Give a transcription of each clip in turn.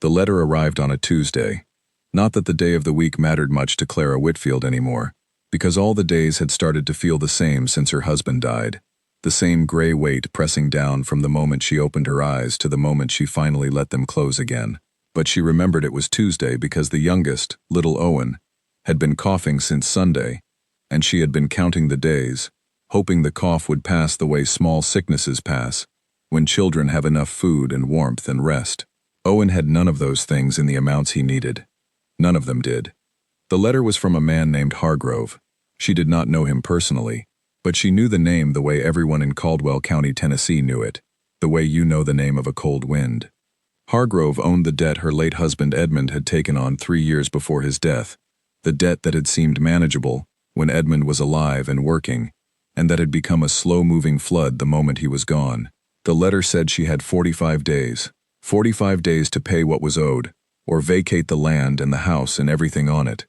The letter arrived on a Tuesday. Not that the day of the week mattered much to Clara Whitfield anymore, because all the days had started to feel the same since her husband died. The same gray weight pressing down from the moment she opened her eyes to the moment she finally let them close again. But she remembered it was Tuesday because the youngest, little Owen, had been coughing since Sunday, and she had been counting the days, hoping the cough would pass the way small sicknesses pass, when children have enough food and warmth and rest. Owen had none of those things in the amounts he needed. None of them did. The letter was from a man named Hargrove. She did not know him personally, but she knew the name the way everyone in Caldwell County, Tennessee knew it, the way you know the name of a cold wind. Hargrove owned the debt her late husband Edmund had taken on 3 years before his death, the debt that had seemed manageable when Edmund was alive and working, and that had become a slow-moving flood the moment he was gone. The letter said she had 45 days. 45 days to pay what was owed, or vacate the land and the house and everything on it.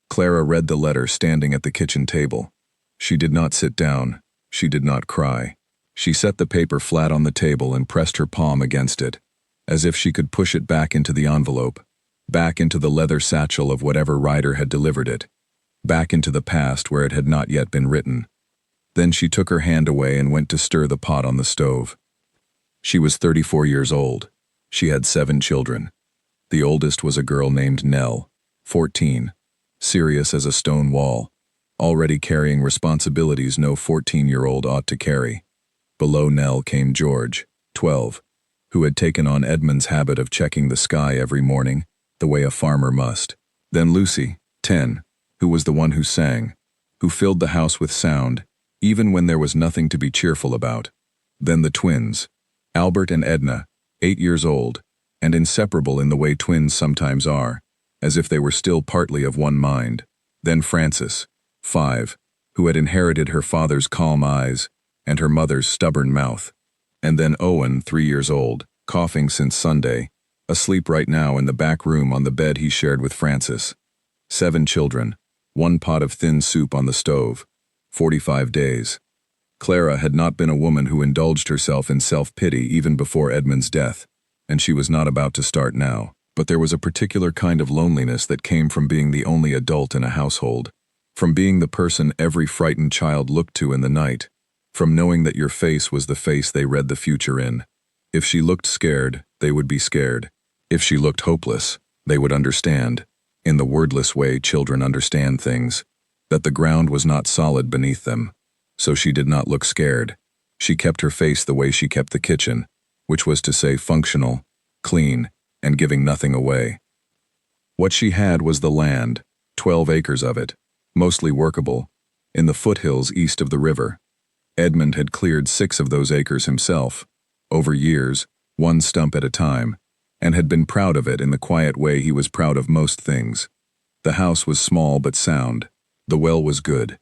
Clara read the letter standing at the kitchen table. She did not sit down. She did not cry. She set the paper flat on the table and pressed her palm against it, as if she could push it back into the envelope, back into the leather satchel of whatever writer had delivered it, back into the past where it had not yet been written. Then she took her hand away and went to stir the pot on the stove. She was 34 years old. She had 7 children. The oldest was a girl named Nell, 14, serious as a stone wall, already carrying responsibilities no 14-year-old ought to carry. Below Nell came George, 12, who had taken on Edmund's habit of checking the sky every morning, the way a farmer must. Then Lucy, 10, who was the one who sang, who filled the house with sound, even when there was nothing to be cheerful about. Then the twins, Albert and Edna, 8 years old, and inseparable in the way twins sometimes are, as if they were still partly of one mind. Then Frances, 5, who had inherited her father's calm eyes and her mother's stubborn mouth. And then Owen, 3 years old, coughing since Sunday, asleep right now in the back room on the bed he shared with Frances. 7 children, 1 pot of thin soup on the stove, 45 days. Clara had not been a woman who indulged herself in self-pity even before Edmund's death, and she was not about to start now. But there was a particular kind of loneliness that came from being the only adult in a household, from being the person every frightened child looked to in the night, from knowing that your face was the face they read the future in. If she looked scared, they would be scared. If she looked hopeless, they would understand, in the wordless way children understand things, that the ground was not solid beneath them. So she did not look scared. She kept her face the way she kept the kitchen, which was to say functional, clean, and giving nothing away. What she had was the land, 12 acres of it, mostly workable, in the foothills east of the river. Edmund had cleared 6 of those acres himself, over years, 1 stump at a time, and had been proud of it in the quiet way he was proud of most things. The house was small but sound. The well was good.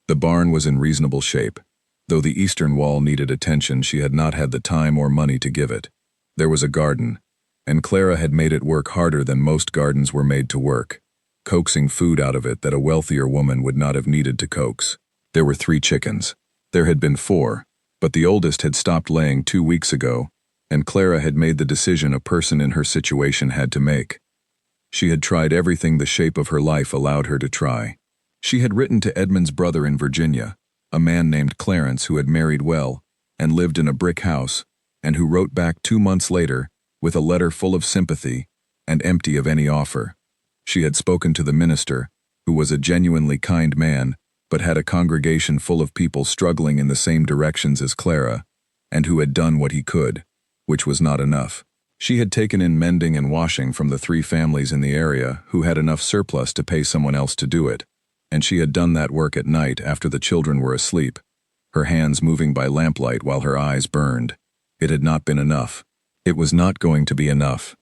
The barn was in reasonable shape. Though the eastern wall needed attention, she had not had the time or money to give it. There was a garden, and Clara had made it work harder than most gardens were made to work, coaxing food out of it that a wealthier woman would not have needed to coax. There were 3 chickens. There had been 4, but the oldest had stopped laying 2 weeks ago, and Clara had made the decision a person in her situation had to make. She had tried everything the shape of her life allowed her to try. She had written to Edmund's brother in Virginia, a man named Clarence who had married well and lived in a brick house, and who wrote back 2 months later with a letter full of sympathy and empty of any offer. She had spoken to the minister, who was a genuinely kind man, but had a congregation full of people struggling in the same directions as Clara, and who had done what he could, which was not enough. She had taken in mending and washing from the 3 families in the area who had enough surplus to pay someone else to do it, and she had done that work at night after the children were asleep, her hands moving by lamplight while her eyes burned. It had not been enough. It was not going to be enough.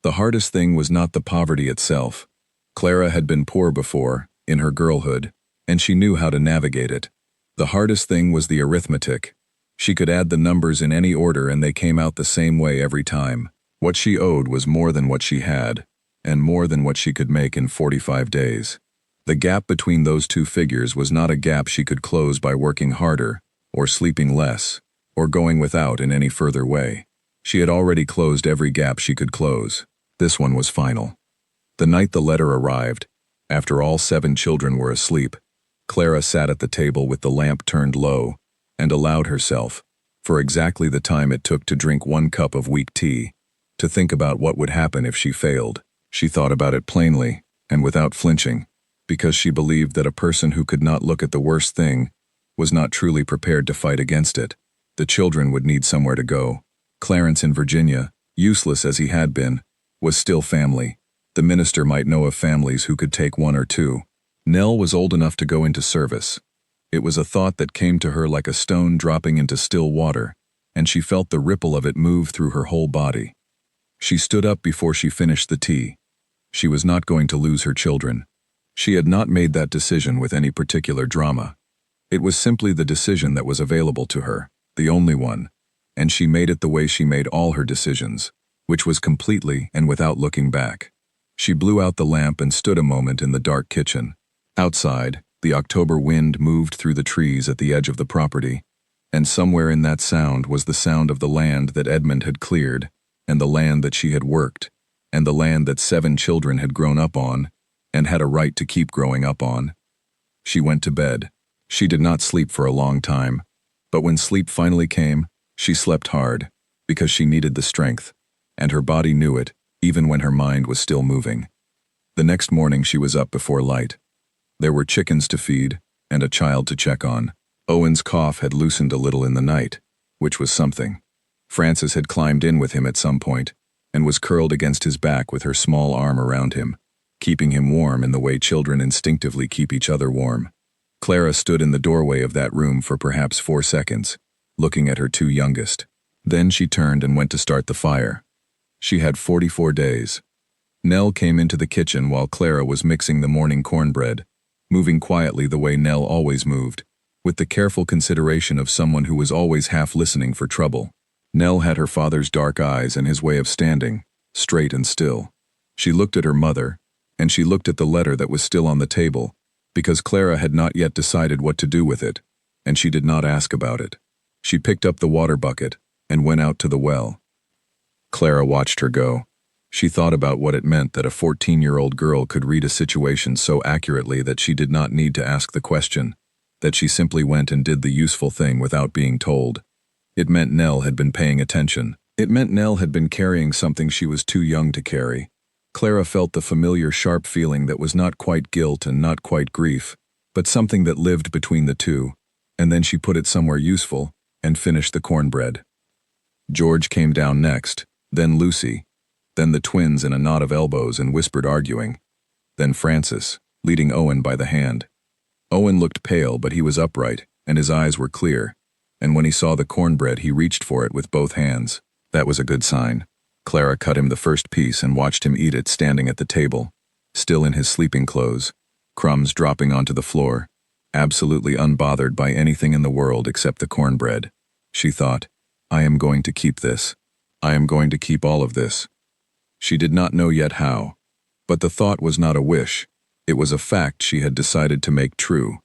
The hardest thing was not the poverty itself. Clara had been poor before, in her girlhood, and she knew how to navigate it. The hardest thing was the arithmetic. She could add the numbers in any order and they came out the same way every time. What she owed was more than what she had, and more than what she could make in 45 days. The gap between those 2 figures was not a gap she could close by working harder, or sleeping less, or going without in any further way. She had already closed every gap she could close. This one was final. The night the letter arrived, after all 7 children were asleep, Clara sat at the table with the lamp turned low and allowed herself, for exactly the time it took to drink 1 cup of weak tea, to think about what would happen if she failed. She thought about it plainly and without flinching, because she believed that a person who could not look at the worst thing was not truly prepared to fight against it. The children would need somewhere to go. Clarence in Virginia, useless as he had been, was still family. The minister might know of families who could take 1 or 2. Nell was old enough to go into service. It was a thought that came to her like a stone dropping into still water, and she felt the ripple of it move through her whole body. She stood up before she finished the tea. She was not going to lose her children. She had not made that decision with any particular drama. It was simply the decision that was available to her, the only one, and she made it the way she made all her decisions, which was completely and without looking back. She blew out the lamp and stood a moment in the dark kitchen. Outside, the October wind moved through the trees at the edge of the property, and somewhere in that sound was the sound of the land that Edmund had cleared, and the land that she had worked, and the land that 7 children had grown up on, and had a right to keep growing up on. She went to bed. She did not sleep for a long time, but when sleep finally came, she slept hard, because she needed the strength, and her body knew it, even when her mind was still moving. The next morning she was up before light. There were chickens to feed, and a child to check on. Owen's cough had loosened a little in the night, which was something. Frances had climbed in with him at some point, and was curled against his back with her small arm around him, keeping him warm in the way children instinctively keep each other warm. Clara stood in the doorway of that room for perhaps 4 seconds, looking at her 2 youngest. Then she turned and went to start the fire. She had 44 days. Nell came into the kitchen while Clara was mixing the morning cornbread, moving quietly the way Nell always moved, with the careful consideration of someone who was always half listening for trouble. Nell had her father's dark eyes and his way of standing, straight and still. She looked at her mother, and she looked at the letter that was still on the table, because Clara had not yet decided what to do with it, and she did not ask about it. She picked up the water bucket and went out to the well. Clara watched her go. She thought about what it meant that a 14-year-old girl could read a situation so accurately that she did not need to ask the question, that she simply went and did the useful thing without being told. It meant Nell had been paying attention. It meant Nell had been carrying something she was too young to carry. Clara felt the familiar sharp feeling that was not quite guilt and not quite grief, but something that lived between the two, and then she put it somewhere useful and finished the cornbread. George came down next, then Lucy, then the twins in a knot of elbows and whispered arguing, then Frances, leading Owen by the hand. Owen looked pale, but he was upright, and his eyes were clear, and when he saw the cornbread he reached for it with both hands. That was a good sign. Clara cut him the first piece and watched him eat it standing at the table, still in his sleeping clothes, crumbs dropping onto the floor, absolutely unbothered by anything in the world except the cornbread. She thought, I am going to keep this. I am going to keep all of this. She did not know yet how, but the thought was not a wish. It was a fact she had decided to make true.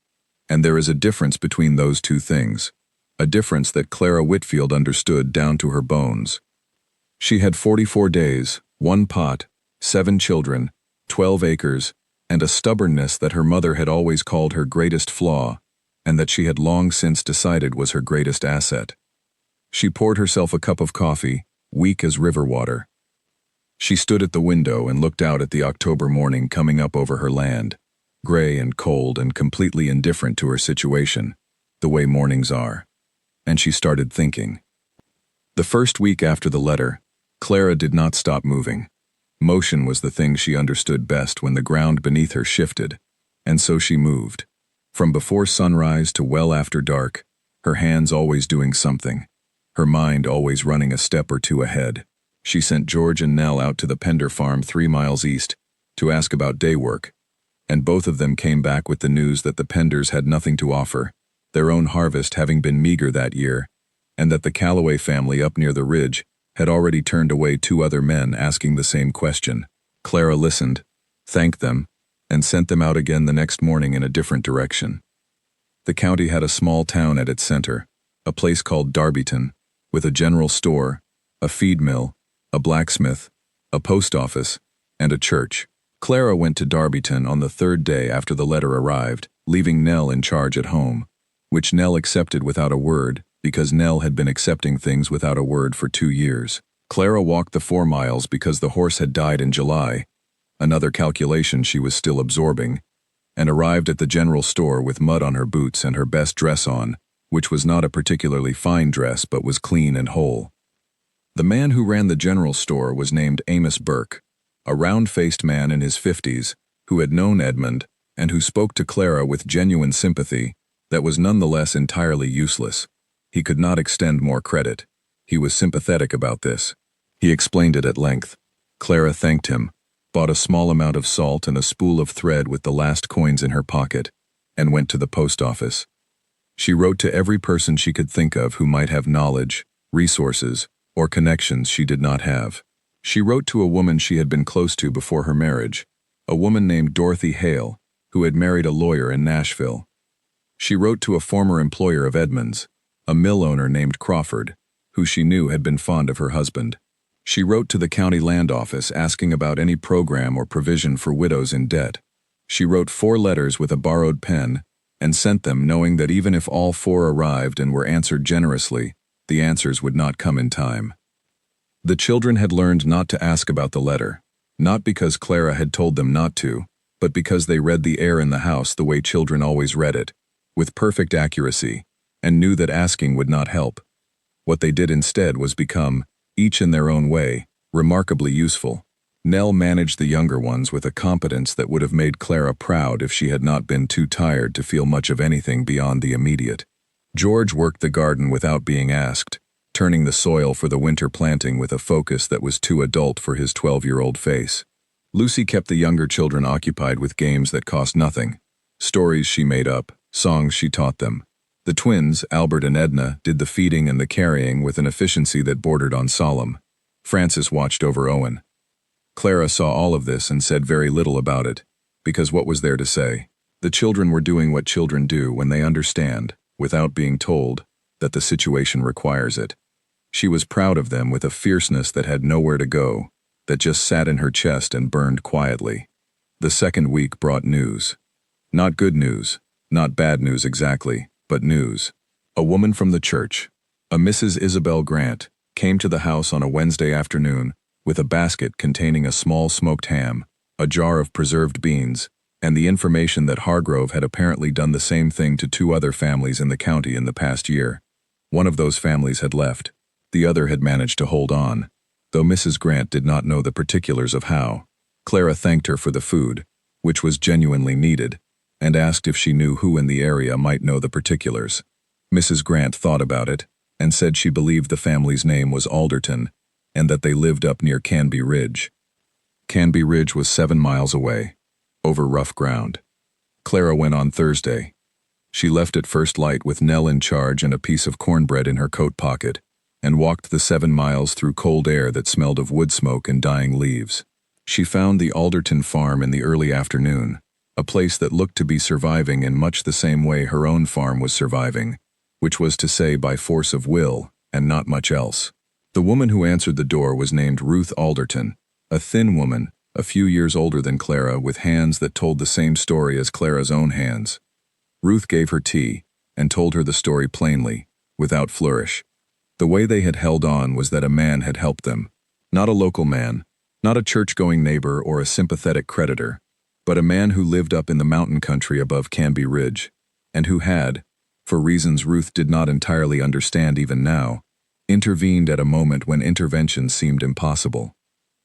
And there is a difference between those 2 things, a difference that Clara Whitfield understood down to her bones. She had 44 days, 1 pot, 7 children, 12 acres, and a stubbornness that her mother had always called her greatest flaw, and that she had long since decided was her greatest asset. She poured herself a cup of coffee, weak as river water. She stood at the window and looked out at the October morning coming up over her land, gray and cold and completely indifferent to her situation, the way mornings are. And she started thinking. The first week after the letter, Clara did not stop moving. Motion was the thing she understood best when the ground beneath her shifted, and so she moved. From before sunrise to well after dark, her hands always doing something, her mind always running a step or 2 ahead. She sent George and Nell out to the Pender farm 3 miles east to ask about day work, and both of them came back with the news that the Penders had nothing to offer, their own harvest having been meager that year, and that the Calloway family up near the ridge had already turned away 2 other men asking the same question. Clara listened, thanked them, and sent them out again the next morning in a different direction. The county had a small town at its center, a place called Darbyton, with a general store, a feed mill, a blacksmith, a post office, and a church. Clara went to Darbyton on the third day after the letter arrived, leaving Nell in charge at home, which Nell accepted without a word, because Nell had been accepting things without a word for 2 years. Clara walked the 4 miles because the horse had died in July, another calculation she was still absorbing, and arrived at the general store with mud on her boots and her best dress on, which was not a particularly fine dress but was clean and whole. The man who ran the general store was named Amos Burke, a round-faced man in his 50s, who had known Edmund, and who spoke to Clara with genuine sympathy that was nonetheless entirely useless. He could not extend more credit. He was sympathetic about this. He explained it at length. Clara thanked him, bought a small amount of salt and a spool of thread with the last coins in her pocket, and went to the post office. She wrote to every person she could think of who might have knowledge, resources, or connections she did not have. She wrote to a woman she had been close to before her marriage, a woman named Dorothy Hale, who had married a lawyer in Nashville. She wrote to a former employer of Edmund's, a mill owner named Crawford, who she knew had been fond of her husband. She wrote to the county land office asking about any program or provision for widows in debt. She wrote 4 letters with a borrowed pen and sent them knowing that even if all 4 arrived and were answered generously, the answers would not come in time. The children had learned not to ask about the letter, not because Clara had told them not to, but because they read the air in the house the way children always read it, with perfect accuracy, and knew that asking would not help. What they did instead was become, each in their own way, remarkably useful. Nell managed the younger ones with a competence that would have made Clara proud if she had not been too tired to feel much of anything beyond the immediate. George worked the garden without being asked, turning the soil for the winter planting with a focus that was too adult for his 12-year-old face. Lucy kept the younger children occupied with games that cost nothing, stories she made up, songs she taught them. The twins, Albert and Edna, did the feeding and the carrying with an efficiency that bordered on solemn. Frances watched over Owen. Clara saw all of this and said very little about it, because what was there to say? The children were doing what children do when they understand, without being told, that the situation requires it. She was proud of them with a fierceness that had nowhere to go, that just sat in her chest and burned quietly. The second week brought news. Not good news, not bad news exactly, but news. A woman from the church, a Mrs. Isabel Grant, came to the house on a Wednesday afternoon with a basket containing a small smoked ham, a jar of preserved beans, and the information that Hargrove had apparently done the same thing to 2 other families in the county in the past year. One of those families had left. The other had managed to hold on, though Mrs. Grant did not know the particulars of how. Clara thanked her for the food, which was genuinely needed, and asked if she knew who in the area might know the particulars. Mrs. Grant thought about it, and said she believed the family's name was Alderton, and that they lived up near Canby Ridge. Canby Ridge was 7 miles away, over rough ground. Clara went on Thursday. She left at first light with Nell in charge and a piece of cornbread in her coat pocket, and walked the 7 miles through cold air that smelled of wood smoke and dying leaves. She found the Alderton farm in the early afternoon, a place that looked to be surviving in much the same way her own farm was surviving, which was to say by force of will and not much else. The woman who answered the door was named Ruth Alderton, a thin woman, a few years older than Clara, with hands that told the same story as Clara's own hands. Ruth gave her tea and told her the story plainly, without flourish. The way they had held on was that a man had helped them, not a local man, not a church-going neighbor or a sympathetic creditor, but a man who lived up in the mountain country above Canby Ridge, and who had, for reasons Ruth did not entirely understand even now, intervened at a moment when intervention seemed impossible.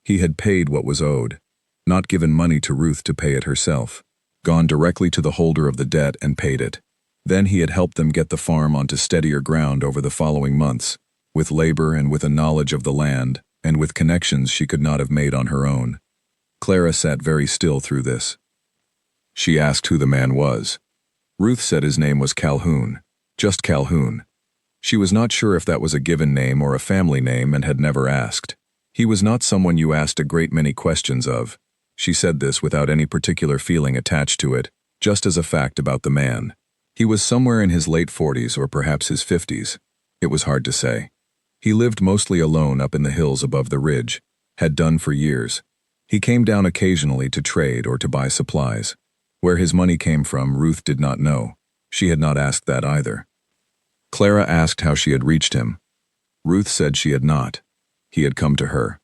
He had paid what was owed, not given money to Ruth to pay it herself, gone directly to the holder of the debt and paid it. Then he had helped them get the farm onto steadier ground over the following months, with labor and with a knowledge of the land, and with connections she could not have made on her own. Clara sat very still through this. She asked who the man was. Ruth said his name was Calhoun, just Calhoun. She was not sure if that was a given name or a family name and had never asked. He was not someone you asked a great many questions of. She said this without any particular feeling attached to it, just as a fact about the man. He was somewhere in his late 40s or perhaps his 50s. It was hard to say. He lived mostly alone up in the hills above the ridge, had done for years. He came down occasionally to trade or to buy supplies. Where his money came from, Ruth did not know. She had not asked that either. Clara asked how she had reached him. Ruth said she had not. He had come to her.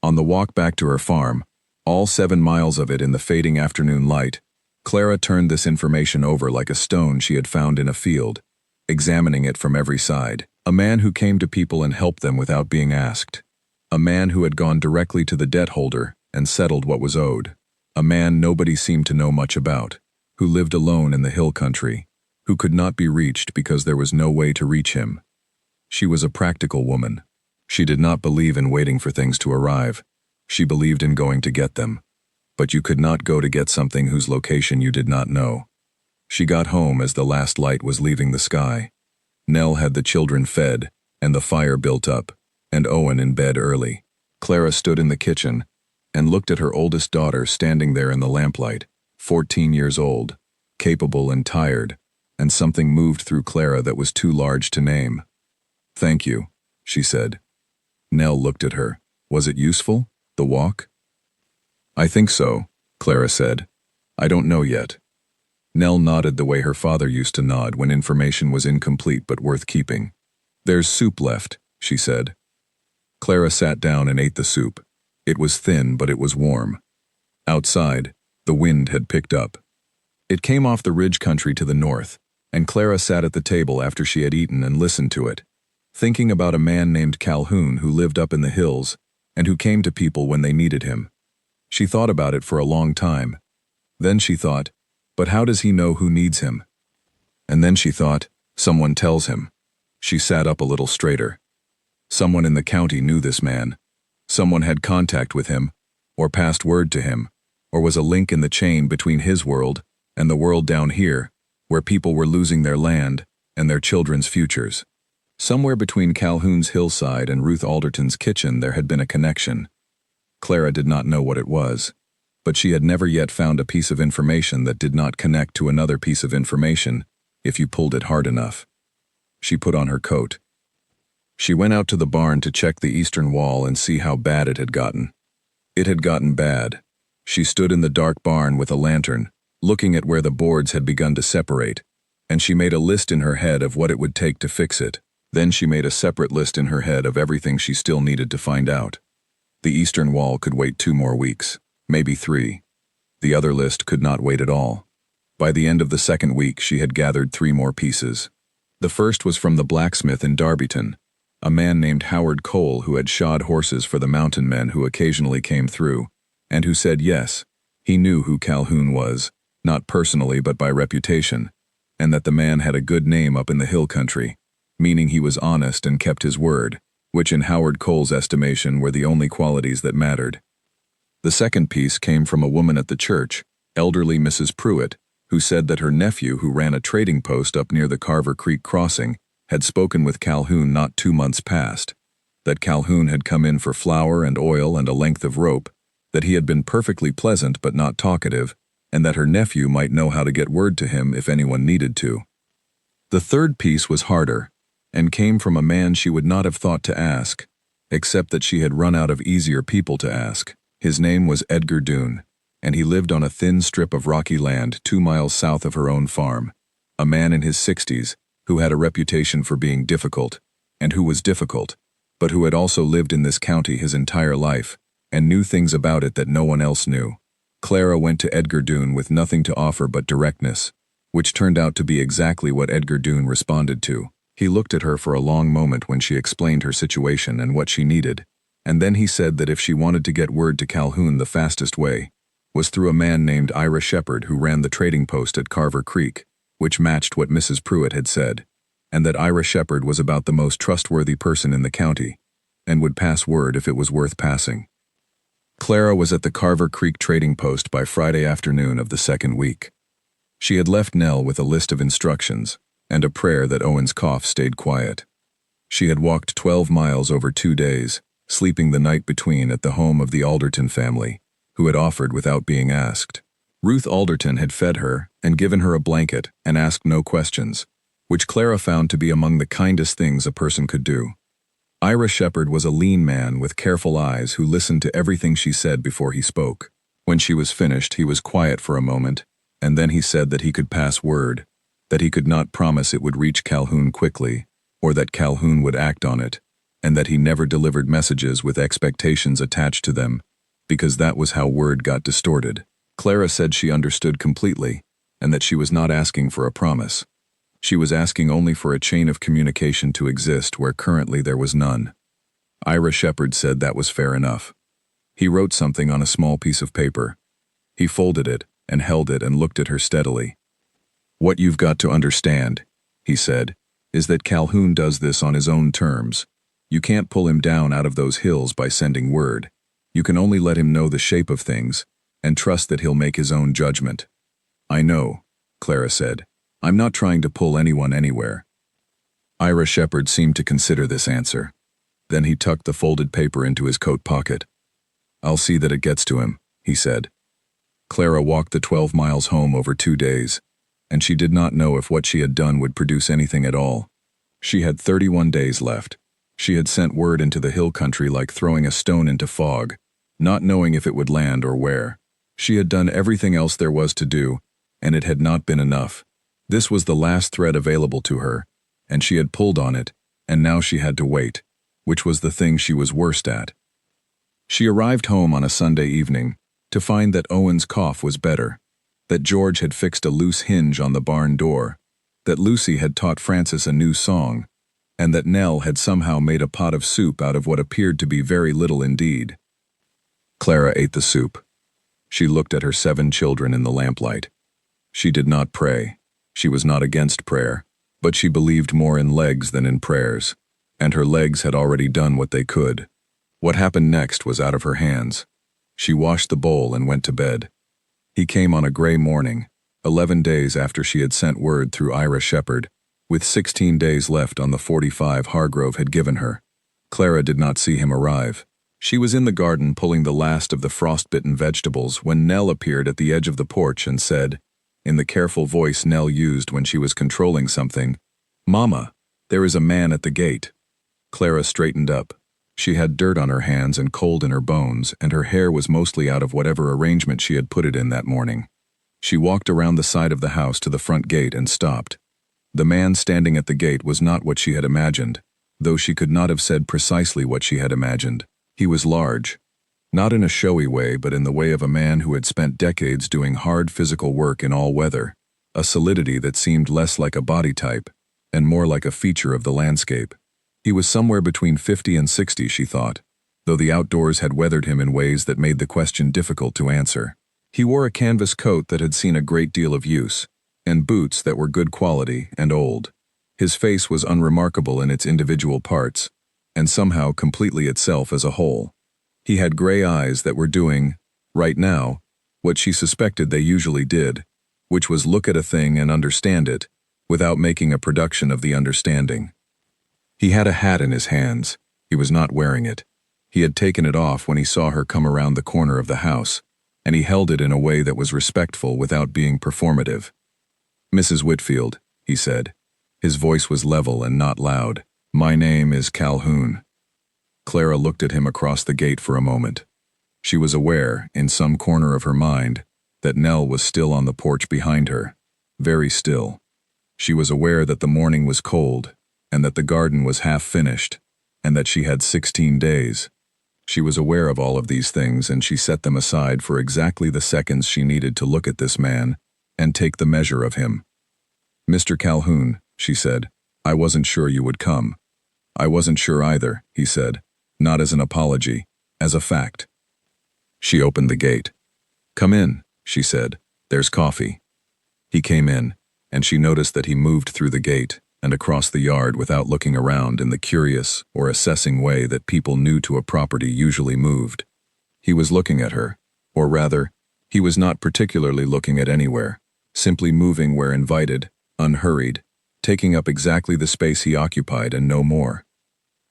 On the walk back to her farm, all 7 miles of it in the fading afternoon light, Clara turned this information over like a stone she had found in a field, examining it from every side. A man who came to people and helped them without being asked. A man who had gone directly to the debt holder and settled what was owed. A man nobody seemed to know much about, who lived alone in the hill country, who could not be reached because there was no way to reach him. She was a practical woman. She did not believe in waiting for things to arrive. She believed in going to get them. But you could not go to get something whose location you did not know. She got home as the last light was leaving the sky. Nell had the children fed, and the fire built up, and Owen in bed early. Clara stood in the kitchen and looked at her oldest daughter standing there in the lamplight, 14 years old, capable and tired, and something moved through Clara that was too large to name. "Thank you," she said. Nell looked at her. "Was it useful, the walk?" "I think so," Clara said. "I don't know yet." Nell nodded the way her father used to nod when information was incomplete but worth keeping. "There's soup left," she said. Clara sat down and ate the soup. It was thin, but it was warm. Outside, the wind had picked up. It came off the ridge country to the north, and Clara sat at the table after she had eaten and listened to it, thinking about a man named Calhoun who lived up in the hills and who came to people when they needed him. She thought about it for a long time. Then she thought, but how does he know who needs him? And then she thought, someone tells him. She sat up a little straighter. Someone in the county knew this man. Someone had contact with him, or passed word to him, or was a link in the chain between his world and the world down here, where people were losing their land and their children's futures. Somewhere between Calhoun's hillside and Ruth Alderton's kitchen there had been a connection. Clara did not know what it was, but she had never yet found a piece of information that did not connect to another piece of information if you pulled it hard enough. She put on her coat. She went out to the barn to check the eastern wall and see how bad it had gotten. It had gotten bad. She stood in the dark barn with a lantern, looking at where the boards had begun to separate, and she made a list in her head of what it would take to fix it. Then she made a separate list in her head of everything she still needed to find out. The eastern wall could wait 2 more weeks, maybe 3. The other list could not wait at all. By the end of the second week, she had gathered 3 more pieces. The first was from the blacksmith in Darbyton, a man named Howard Cole who had shod horses for the mountain men who occasionally came through, and who said yes, he knew who Calhoun was, not personally but by reputation, and that the man had a good name up in the hill country, meaning he was honest and kept his word, which in Howard Cole's estimation were the only qualities that mattered. The second piece came from a woman at the church, elderly Mrs. Pruitt, who said that her nephew, who ran a trading post up near the Carver Creek crossing, had spoken with Calhoun not 2 months past, that Calhoun had come in for flour and oil and a length of rope, that he had been perfectly pleasant but not talkative, and that her nephew might know how to get word to him if anyone needed to. The third piece was harder, and came from a man she would not have thought to ask, except that she had run out of easier people to ask. His name was Edgar Doone, and he lived on a thin strip of rocky land 2 miles south of her own farm, a man in his 60s who had a reputation for being difficult, and who was difficult, but who had also lived in this county his entire life, and knew things about it that no one else knew. Clara went to Edgar Doone with nothing to offer but directness, which turned out to be exactly what Edgar Doone responded to. He looked at her for a long moment when she explained her situation and what she needed, and then he said that if she wanted to get word to Calhoun, the fastest way was through a man named Ira Shepherd who ran the trading post at Carver Creek, which matched what Mrs. Pruitt had said, and that Ira Shepherd was about the most trustworthy person in the county, and would pass word if it was worth passing. Clara was at the Carver Creek trading post by Friday afternoon of the second week. She had left Nell with a list of instructions, and a prayer that Owen's cough stayed quiet. She had walked 12 miles over 2 days, sleeping the night between at the home of the Alderton family, who had offered without being asked. Ruth Alderton had fed her and given her a blanket and asked no questions, which Clara found to be among the kindest things a person could do. Ira Shepherd was a lean man with careful eyes who listened to everything she said before he spoke. When she was finished, he was quiet for a moment, and then he said that he could pass word, that he could not promise it would reach Calhoun quickly, or that Calhoun would act on it, and that he never delivered messages with expectations attached to them, because that was how word got distorted. Clara said she understood completely, and that she was not asking for a promise. She was asking only for a chain of communication to exist where currently there was none. Ira Shepherd said that was fair enough. He wrote something on a small piece of paper. He folded it and held it and looked at her steadily. "What you've got to understand," he said, "is that Calhoun does this on his own terms. You can't pull him down out of those hills by sending word. You can only let him know the shape of things and trust that he'll make his own judgment." "I know," Clara said. "I'm not trying to pull anyone anywhere." Ira Shepherd seemed to consider this answer. Then he tucked the folded paper into his coat pocket. "I'll see that it gets to him," he said. Clara walked the 12 miles home over 2 days, and she did not know if what she had done would produce anything at all. She had 31 days left. She had sent word into the hill country like throwing a stone into fog, not knowing if it would land or where. She had done everything else there was to do, and it had not been enough. This was the last thread available to her, and she had pulled on it, and now she had to wait, which was the thing she was worst at. She arrived home on a Sunday evening to find that Owen's cough was better, that George had fixed a loose hinge on the barn door, that Lucy had taught Francis a new song, and that Nell had somehow made a pot of soup out of what appeared to be very little indeed. Clara ate the soup. She looked at her 7 children in the lamplight. She did not pray. She was not against prayer, but she believed more in legs than in prayers, and her legs had already done what they could. What happened next was out of her hands. She washed the bowl and went to bed. He came on a gray morning, 11 days after she had sent word through Ira Shepherd, with 16 days left on the 45 Hargrove had given her. Clara did not see him arrive. She was in the garden pulling the last of the frostbitten vegetables when Nell appeared at the edge of the porch and said, in the careful voice Nell used when she was controlling something, "Mama, there is a man at the gate." Clara straightened up. She had dirt on her hands and cold in her bones, and her hair was mostly out of whatever arrangement she had put it in that morning. She walked around the side of the house to the front gate and stopped. The man standing at the gate was not what she had imagined, though she could not have said precisely what she had imagined. He was large. Not in a showy way, but in the way of a man who had spent decades doing hard physical work in all weather, a solidity that seemed less like a body type, and more like a feature of the landscape. He was somewhere between 50 and 60, she thought, though the outdoors had weathered him in ways that made the question difficult to answer. He wore a canvas coat that had seen a great deal of use, and boots that were good quality and old. His face was unremarkable in its individual parts, and somehow completely itself as a whole. He had gray eyes that were doing, right now, what she suspected they usually did, which was look at a thing and understand it, without making a production of the understanding. He had a hat in his hands. He was not wearing it. He had taken it off when he saw her come around the corner of the house, and he held it in a way that was respectful without being performative. "Mrs. Whitfield," he said. His voice was level and not loud. "My name is Calhoun." Clara looked at him across the gate for a moment. She was aware, in some corner of her mind, that Nell was still on the porch behind her, very still. She was aware that the morning was cold, and that the garden was half finished, and that she had 16 days. She was aware of all of these things, and she set them aside for exactly the seconds she needed to look at this man and take the measure of him. "Mr. Calhoun," she said, "I wasn't sure you would come." "I wasn't sure either," he said, not as an apology, as a fact. She opened the gate. "Come in," she said. "There's coffee." He came in, and she noticed that he moved through the gate and across the yard without looking around in the curious or assessing way that people new to a property usually moved. He was looking at her, or rather, he was not particularly looking at anywhere, simply moving where invited, unhurried, taking up exactly the space he occupied and no more.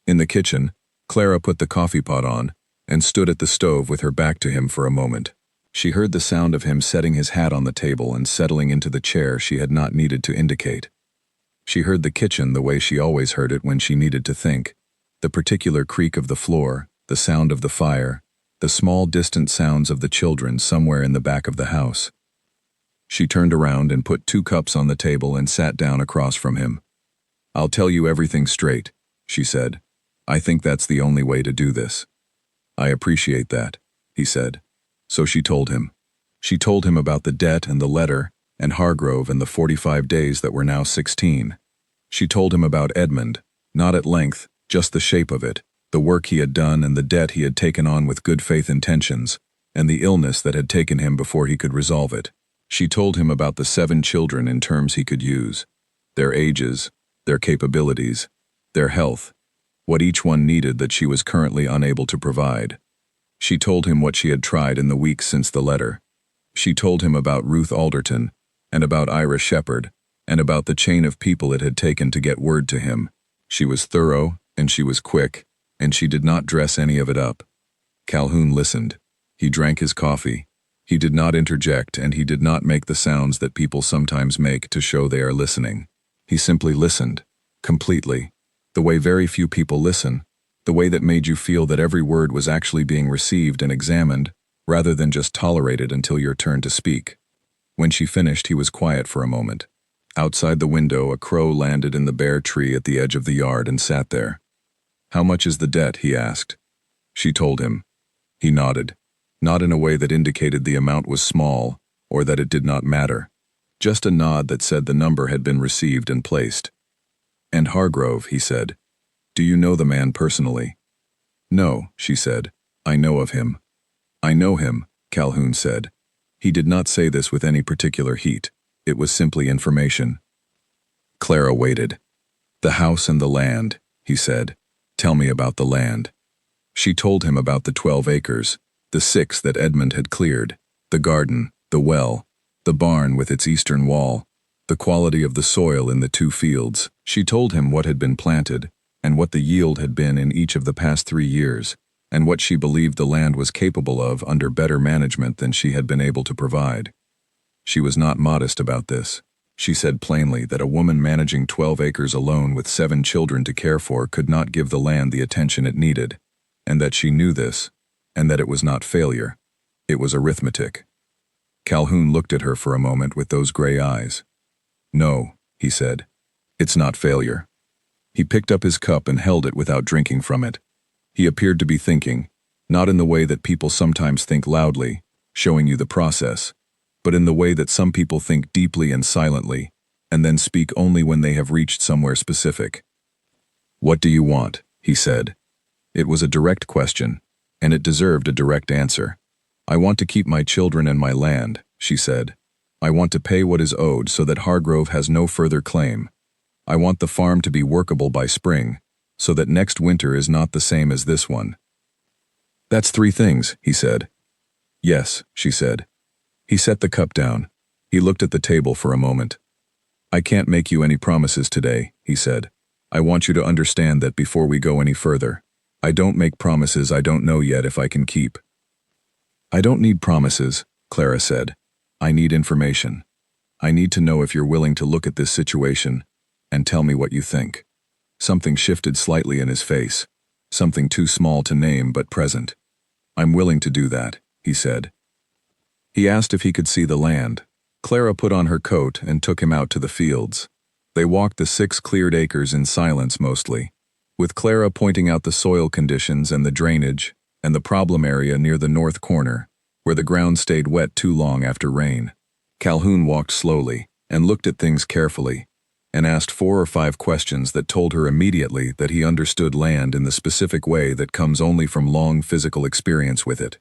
In the kitchen, Clara put the coffee pot on and stood at the stove with her back to him for a moment. She heard the sound of him setting his hat on the table and settling into the chair she had not needed to indicate. She heard the kitchen the way she always heard it when she needed to think. The particular creak of the floor, the sound of the fire, the small distant sounds of the children somewhere in the back of the house. She turned around and put 2 cups on the table and sat down across from him. "I'll tell you everything straight," she said. "I think that's the only way to do this." "I appreciate that," he said. So she told him. She told him about the debt and the letter, and Hargrove and the 45 days that were now 16. She told him about Edmund, not at length, just the shape of it, the work he had done and the debt he had taken on with good faith intentions, and the illness that had taken him before he could resolve it. She told him about the 7 children in terms he could use, their ages, their capabilities, their health, what each one needed that she was currently unable to provide. She told him what she had tried in the weeks since the letter. She told him about Ruth Alderton, and about Ira Shepherd, and about the chain of people it had taken to get word to him. She was thorough, and she was quick, and she did not dress any of it up. Calhoun listened. He drank his coffee. He did not interject, and he did not make the sounds that people sometimes make to show they are listening. He simply listened, completely, the way very few people listen, the way that made you feel that every word was actually being received and examined, rather than just tolerated until your turn to speak. When she finished, he was quiet for a moment. Outside the window, a crow landed in the bare tree at the edge of the yard and sat there. "How much is the debt?" he asked. She told him. He nodded, not in a way that indicated the amount was small or that it did not matter, just a nod that said the number had been received and placed. "And Hargrove," he said. "Do you know the man personally?" "No," she said. "I know of him." "I know him," Calhoun said. He did not say this with any particular heat. It was simply information. Clara waited. "The house and the land," he said. "Tell me about the land." She told him about the 12 acres, the 6 that Edmund had cleared, the garden, the well, the barn with its eastern wall, the quality of the soil in the 2 fields. She told him what had been planted, and what the yield had been in each of the past 3 years, and what she believed the land was capable of under better management than she had been able to provide. She was not modest about this. She said plainly that a woman managing 12 acres alone with 7 children to care for could not give the land the attention it needed, and that she knew this, and that it was not failure. It was arithmetic. Calhoun looked at her for a moment with those gray eyes. "No," he said. "It's not failure." He picked up his cup and held it without drinking from it. He appeared to be thinking, not in the way that people sometimes think loudly, showing you the process, but in the way that some people think deeply and silently, and then speak only when they have reached somewhere specific. "What do you want?" he said. It was a direct question, and it deserved a direct answer. "I want to keep my children and my land," she said. "I want to pay what is owed so that Hargrove has no further claim. I want the farm to be workable by spring, so that next winter is not the same as this one." "That's 3 things," he said. "Yes," she said. He set the cup down. He looked at the table for a moment. "I can't make you any promises today," he said. "I want you to understand that before we go any further. I don't make promises I don't know yet if I can keep." "I don't need promises," Clara said. "I need information. I need to know if you're willing to look at this situation and tell me what you think." Something shifted slightly in his face, something too small to name but present. "I'm willing to do that," he said. He asked if he could see the land. Clara put on her coat and took him out to the fields. They walked the 6 cleared acres in silence mostly, with Clara pointing out the soil conditions and the drainage, and the problem area near the north corner, where the ground stayed wet too long after rain. Calhoun walked slowly and looked at things carefully, and asked 4 or 5 questions that told her immediately that he understood land in the specific way that comes only from long physical experience with it.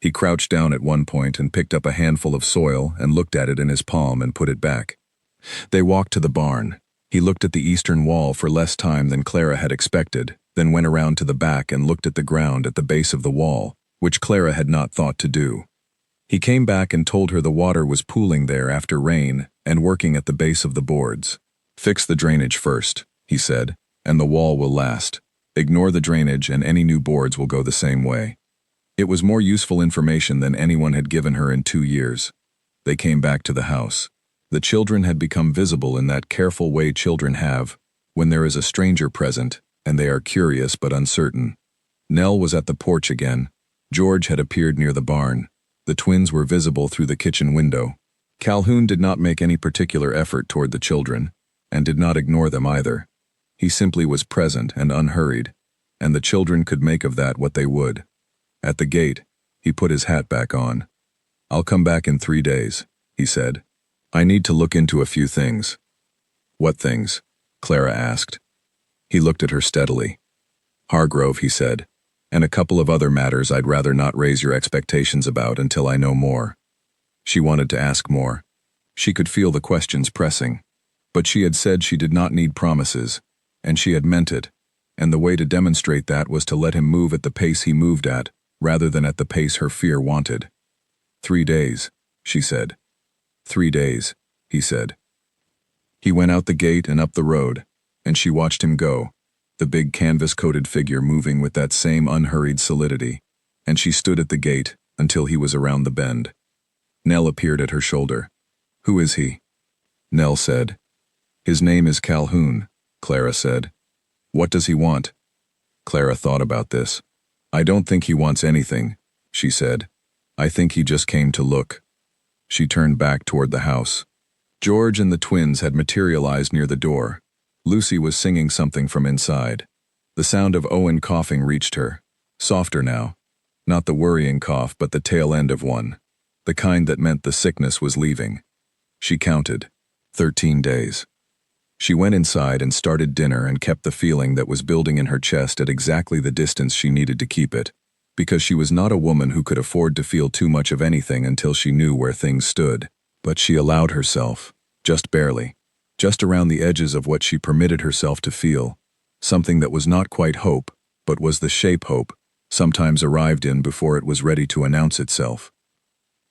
He crouched down at one point and picked up a handful of soil and looked at it in his palm and put it back. They walked to the barn. He looked at the eastern wall for less time than Clara had expected, then went around to the back and looked at the ground at the base of the wall, which Clara had not thought to do. He came back and told her the water was pooling there after rain and working at the base of the boards. "Fix the drainage first," he said, "and the wall will last. Ignore the drainage and any new boards will go the same way." It was more useful information than anyone had given her in 2 years. They came back to the house. The children had become visible in that careful way children have when there is a stranger present and they are curious but uncertain. Nell was at the porch again. George had appeared near the barn. The twins were visible through the kitchen window. Calhoun did not make any particular effort toward the children, and did not ignore them either. He simply was present and unhurried, and the children could make of that what they would. At the gate, he put his hat back on. "I'll come back in 3 days," he said. "I need to look into a few things." "What things?" Clara asked. He looked at her steadily. "Hargrove," he said, "and a couple of other matters I'd rather not raise your expectations about until I know more." She wanted to ask more. She could feel the questions pressing. But she had said she did not need promises, and she had meant it, and the way to demonstrate that was to let him move at the pace he moved at, rather than at the pace her fear wanted. 3 days, she said. 3 days, he said. He went out the gate and up the road, and she watched him go, the big canvas-coated figure moving with that same unhurried solidity, and she stood at the gate until he was around the bend. Nell appeared at her shoulder. "Who is he?" Nell said. "His name is Calhoun," Clara said. "What does he want?" Clara thought about this. "I don't think he wants anything," she said. "I think he just came to look." She turned back toward the house. George and the twins had materialized near the door. Lucy was singing something from inside. The sound of Owen coughing reached her. Softer now. Not the worrying cough, but the tail end of one. The kind that meant the sickness was leaving. She counted. 13 days. She went inside and started dinner and kept the feeling that was building in her chest at exactly the distance she needed to keep it, because she was not a woman who could afford to feel too much of anything until she knew where things stood. But she allowed herself, just barely, just around the edges of what she permitted herself to feel, something that was not quite hope, but was the shape hope, sometimes arrived in before it was ready to announce itself.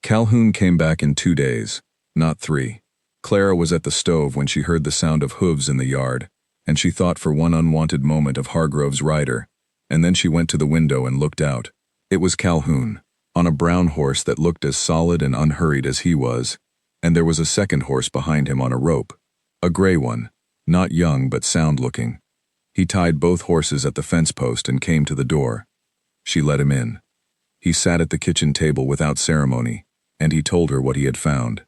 Calhoun came back in 2 days, not 3. Clara was at the stove when she heard the sound of hooves in the yard, and she thought for one unwanted moment of Hargrove's rider, and then she went to the window and looked out. It was Calhoun, on a brown horse that looked as solid and unhurried as he was, and there was a second horse behind him on a rope, a gray one, not young but sound-looking. He tied both horses at the fence post and came to the door. She let him in. He sat at the kitchen table without ceremony, and he told her what he had found.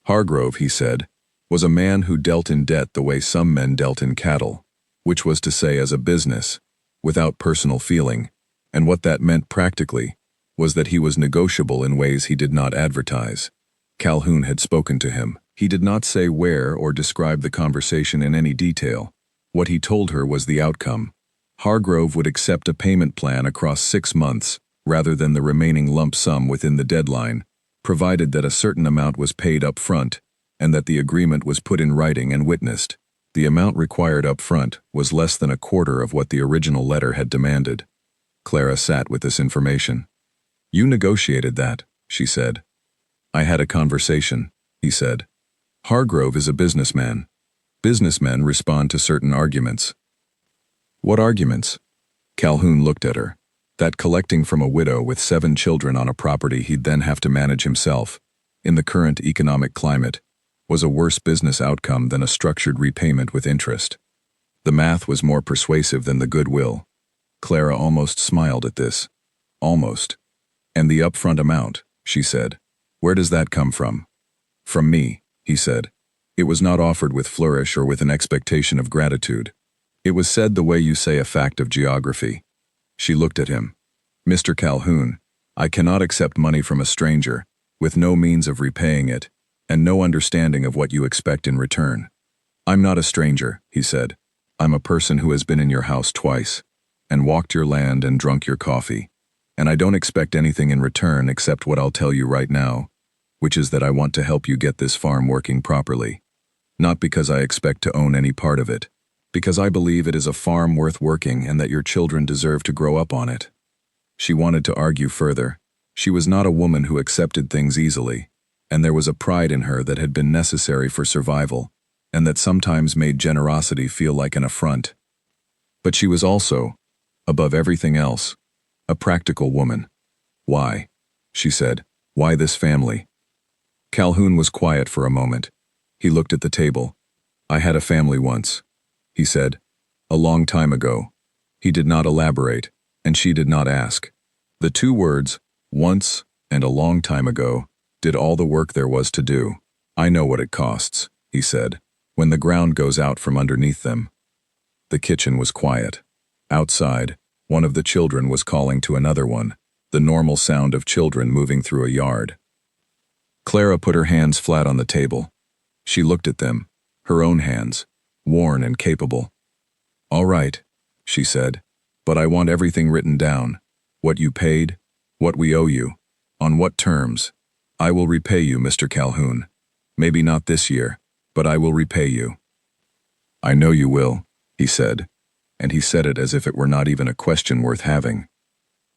Hargrove, he said, was a man who dealt in debt the way some men dealt in cattle, which was to say as a business, without personal feeling, and what that meant practically was that he was negotiable in ways he did not advertise. Calhoun had spoken to him. He did not say where or describe the conversation in any detail. What he told her was the outcome. Hargrove would accept a payment plan across 6 months rather than the remaining lump sum within the deadline, provided that a certain amount was paid up front and that the agreement was put in writing and witnessed. The amount required up front was less than a quarter of what the original letter had demanded. Clara sat with this information. "You negotiated that," she said. "I had a conversation," he said. "Hargrove is a businessman. Businessmen respond to certain arguments." "What arguments?" Calhoun looked at her. That collecting from a widow with 7 children on a property he'd then have to manage himself, in the current economic climate, was a worse business outcome than a structured repayment with interest. The math was more persuasive than the goodwill. Clara almost smiled at this. Almost. "And the upfront amount," she said. "Where does that come from?" "From me," he said. "It was not offered with flourish or with an expectation of gratitude. It was said the way you say a fact of geography." She looked at him. "Mr. Calhoun, I cannot accept money from a stranger, with no means of repaying it, and no understanding of what you expect in return." "I'm not a stranger," he said. "I'm a person who has been in your house twice, and walked your land and drunk your coffee, and I don't expect anything in return except what I'll tell you right now, which is that I want to help you get this farm working properly. Not because I expect to own any part of it, because I believe it is a farm worth working and that your children deserve to grow up on it." She wanted to argue further. She was not a woman who accepted things easily, and there was a pride in her that had been necessary for survival, and that sometimes made generosity feel like an affront. But she was also, above everything else, a practical woman. "Why?" she said. "Why this family?" Calhoun was quiet for a moment. He looked at the table. "I had a family once," he said. A long time ago. He did not elaborate, and she did not ask. The two words, once and a long time ago, did all the work there was to do. I know what it costs, he said, when the ground goes out from underneath them. The kitchen was quiet. Outside, one of the children was calling to another one, the normal sound of children moving through a yard. Clara put her hands flat on the table. She looked at them, her own hands, worn and capable. All right, she said, but I want everything written down. What you paid, what we owe you, on what terms. I will repay you, Mr. Calhoun. Maybe not this year, but I will repay you. I know you will, he said, and he said it as if it were not even a question worth having.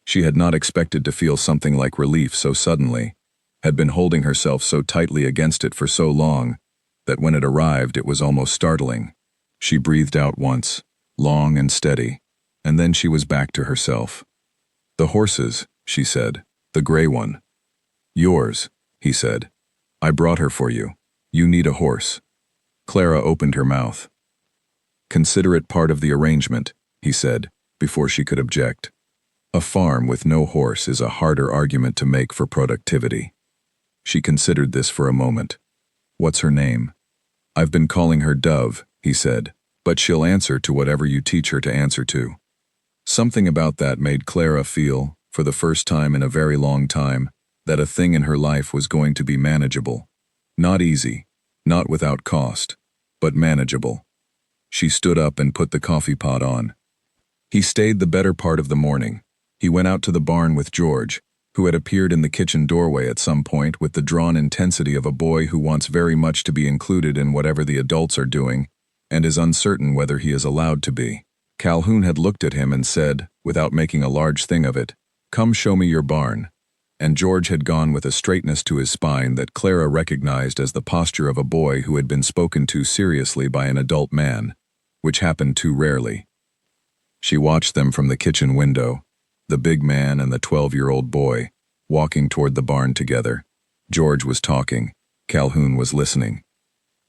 She had not expected to feel something like relief so suddenly, had been holding herself so tightly against it for so long, that when it arrived it was almost startling. She breathed out once, long and steady, and then she was back to herself. The horses, she said, the gray one. Yours, he said. I brought her for you. You need a horse. Clara opened her mouth. Consider it part of the arrangement, he said, before she could object. A farm with no horse is a harder argument to make for productivity. She considered this for a moment. What's her name? I've been calling her Dove, he said, but she'll answer to whatever you teach her to answer to. Something about that made Clara feel, for the first time in a very long time, that a thing in her life was going to be manageable. Not easy, not without cost, but manageable. She stood up and put the coffee pot on. He stayed the better part of the morning. He went out to the barn with George, who had appeared in the kitchen doorway at some point with the drawn intensity of a boy who wants very much to be included in whatever the adults are doing, and is uncertain whether he is allowed to be. Calhoun had looked at him and said, without making a large thing of it, "Come show me your barn." And George had gone with a straightness to his spine that Clara recognized as the posture of a boy who had been spoken to seriously by an adult man, which happened too rarely. She watched them from the kitchen window, the big man and the 12-year-old boy, walking toward the barn together. George was talking. Calhoun was listening.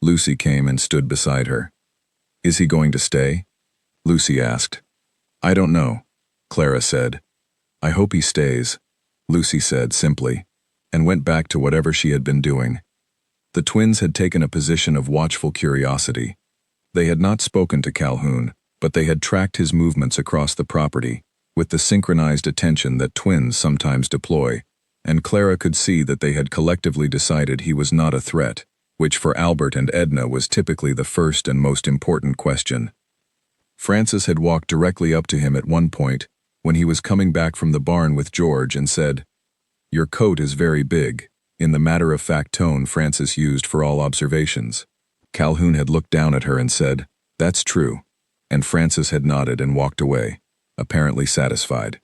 Lucy came and stood beside her. Is he going to stay? Lucy asked. I don't know, Clara said. I hope he stays, Lucy said simply, and went back to whatever she had been doing. The twins had taken a position of watchful curiosity. They had not spoken to Calhoun, but they had tracked his movements across the property, with the synchronized attention that twins sometimes deploy, and Clara could see that they had collectively decided he was not a threat, which for Albert and Edna was typically the first and most important question. Frances had walked directly up to him at one point, when he was coming back from the barn with George, and said, Your coat is very big, in the matter-of-fact tone Frances used for all observations. Calhoun had looked down at her and said, That's true, and Frances had nodded and walked away, apparently satisfied.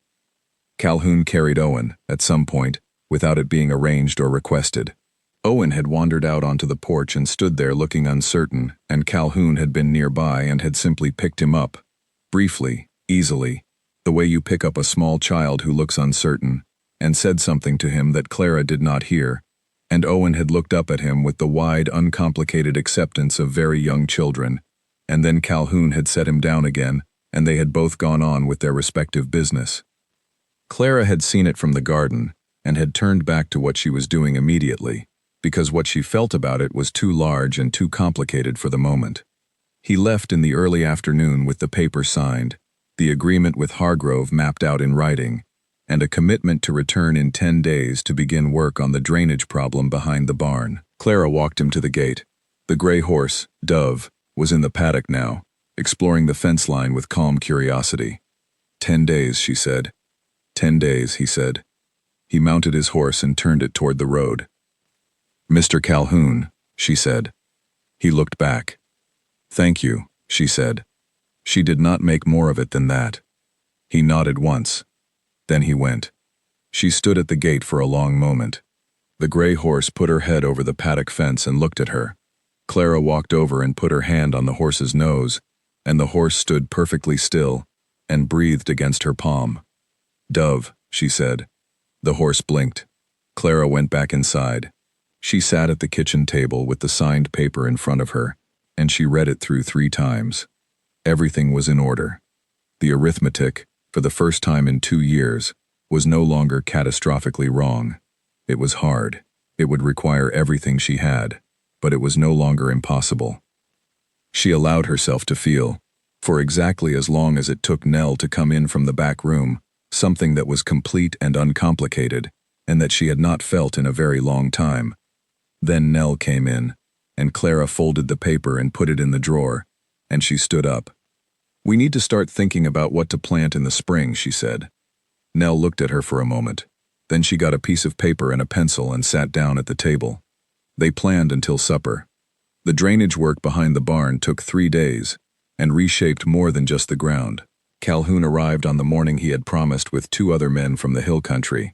Calhoun carried Owen, at some point, without it being arranged or requested. Owen had wandered out onto the porch and stood there looking uncertain, and Calhoun had been nearby and had simply picked him up, briefly, easily, the way you pick up a small child who looks uncertain, and said something to him that Clara did not hear, and Owen had looked up at him with the wide, uncomplicated acceptance of very young children, and then Calhoun had set him down again, and they had both gone on with their respective business. Clara had seen it from the garden, and had turned back to what she was doing immediately, because what she felt about it was too large and too complicated for the moment. He left in the early afternoon with the paper signed, the agreement with Hargrove mapped out in writing, and a commitment to return in 10 days to begin work on the drainage problem behind the barn. Clara walked him to the gate. The gray horse, Dove, was in the paddock now, exploring the fence line with calm curiosity. 10 days, she said. 10 days, he said. He mounted his horse and turned it toward the road. Mr. Calhoun, she said. He looked back. Thank you, she said. She did not make more of it than that. He nodded once. Then he went. She stood at the gate for a long moment. The gray horse put her head over the paddock fence and looked at her. Clara walked over and put her hand on the horse's nose, and the horse stood perfectly still and breathed against her palm. Dove, she said. The horse blinked. Clara went back inside. She sat at the kitchen table with the signed paper in front of her, and she read it through 3 times. Everything was in order. The arithmetic, for the first time in 2 years, was no longer catastrophically wrong. It was hard. It would require everything she had, but it was no longer impossible. She allowed herself to feel, for exactly as long as it took Nell to come in from the back room, something that was complete and uncomplicated, and that she had not felt in a very long time. Then Nell came in, and Clara folded the paper and put it in the drawer, and she stood up. "We need to start thinking about what to plant in the spring," she said. Nell looked at her for a moment. Then she got a piece of paper and a pencil and sat down at the table. They planned until supper. The drainage work behind the barn took 3 days, and reshaped more than just the ground. Calhoun arrived on the morning he had promised with 2 other men from the hill country,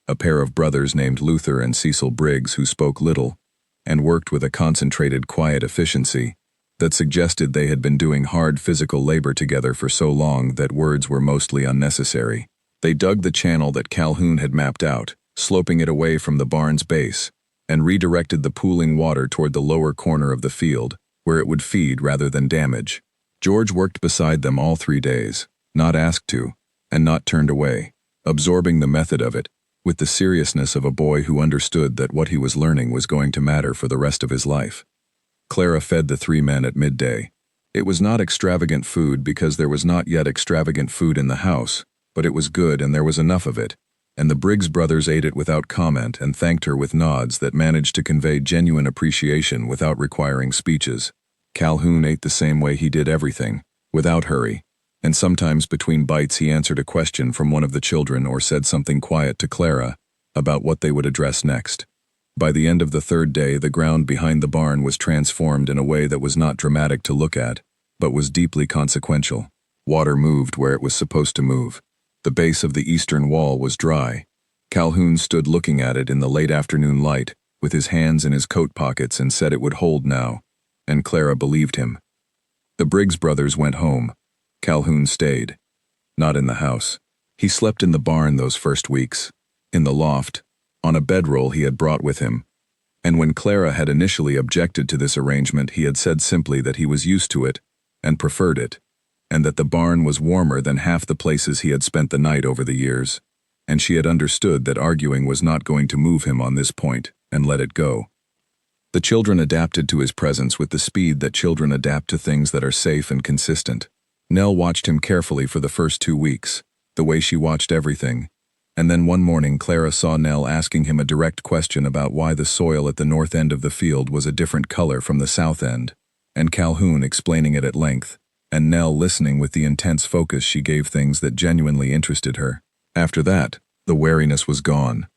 a pair of brothers named Luther and Cecil Briggs who spoke little, and worked with a concentrated, quiet efficiency that suggested they had been doing hard physical labor together for so long that words were mostly unnecessary. They dug the channel that Calhoun had mapped out, sloping it away from the barn's base, and redirected the pooling water toward the lower corner of the field, where it would feed rather than damage. George worked beside them all 3 days, not asked to, and not turned away, absorbing the method of it, with the seriousness of a boy who understood that what he was learning was going to matter for the rest of his life. Clara fed the 3 men at midday. It was not extravagant food because there was not yet extravagant food in the house, but it was good and there was enough of it, and the Briggs brothers ate it without comment and thanked her with nods that managed to convey genuine appreciation without requiring speeches. Calhoun ate the same way he did everything, without hurry, and sometimes between bites he answered a question from one of the children or said something quiet to Clara about what they would address next. By the end of the 3rd day, the ground behind the barn was transformed in a way that was not dramatic to look at, but was deeply consequential. Water moved where it was supposed to move. The base of the eastern wall was dry. Calhoun stood looking at it in the late afternoon light, with his hands in his coat pockets, and said it would hold now, and Clara believed him. The Briggs brothers went home. Calhoun stayed. Not in the house. He slept in the barn those first weeks, in the loft, on a bedroll he had brought with him. And when Clara had initially objected to this arrangement, he had said simply that he was used to it and preferred it, and that the barn was warmer than half the places he had spent the night over the years, and she had understood that arguing was not going to move him on this point, and let it go. The children adapted to his presence with the speed that children adapt to things that are safe and consistent. Nell watched him carefully for the first 2 weeks, the way she watched everything, and then one morning Clara saw Nell asking him a direct question about why the soil at the north end of the field was a different color from the south end, and Calhoun explaining it at length, and Nell listening with the intense focus she gave things that genuinely interested her. After that, the wariness was gone.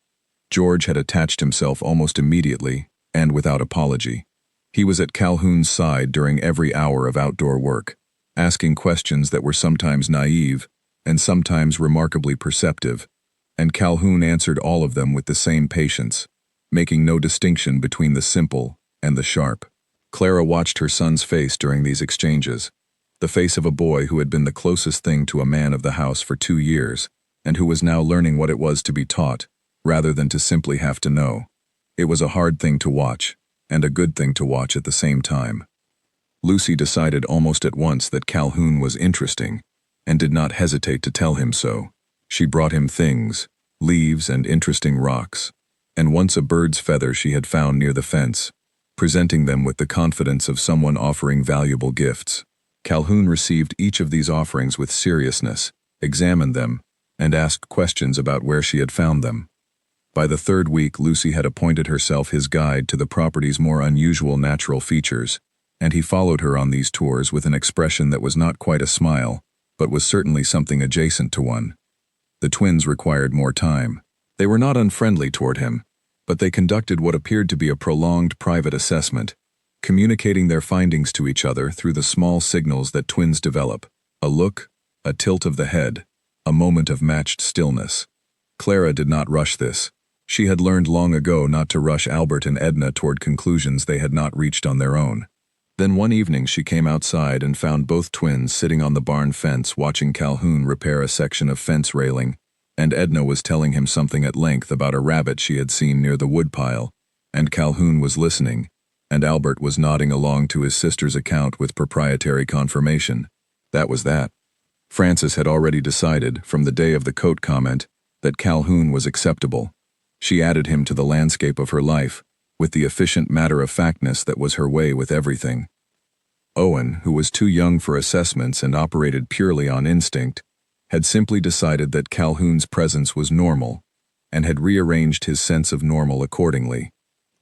George had attached himself almost immediately, and without apology. He was at Calhoun's side during every hour of outdoor work, asking questions that were sometimes naive and sometimes remarkably perceptive, and Calhoun answered all of them with the same patience, making no distinction between the simple and the sharp. Clara watched her son's face during these exchanges, the face of a boy who had been the closest thing to a man of the house for 2 years, and who was now learning what it was to be taught, rather than to simply have to know. It was a hard thing to watch, and a good thing to watch at the same time. Lucy decided almost at once that Calhoun was interesting, and did not hesitate to tell him so. She brought him things, leaves and interesting rocks, and once a bird's feather she had found near the fence, presenting them with the confidence of someone offering valuable gifts. Calhoun received each of these offerings with seriousness, examined them, and asked questions about where she had found them. By the 3rd week, Lucy had appointed herself his guide to the property's more unusual natural features, and he followed her on these tours with an expression that was not quite a smile, but was certainly something adjacent to one. The twins required more time. They were not unfriendly toward him, but they conducted what appeared to be a prolonged private assessment, communicating their findings to each other through the small signals that twins develop: a look, a tilt of the head, a moment of matched stillness. Clara did not rush this. She had learned long ago not to rush Albert and Edna toward conclusions they had not reached on their own. Then one evening she came outside and found both twins sitting on the barn fence watching Calhoun repair a section of fence railing, and Edna was telling him something at length about a rabbit she had seen near the woodpile, and Calhoun was listening, and Albert was nodding along to his sister's account with proprietary confirmation. That was that. Frances had already decided, from the day of the coat comment, that Calhoun was acceptable. She added him to the landscape of her life, with the efficient matter-of-factness that was her way with everything. Owen, who was too young for assessments and operated purely on instinct, had simply decided that Calhoun's presence was normal, and had rearranged his sense of normal accordingly.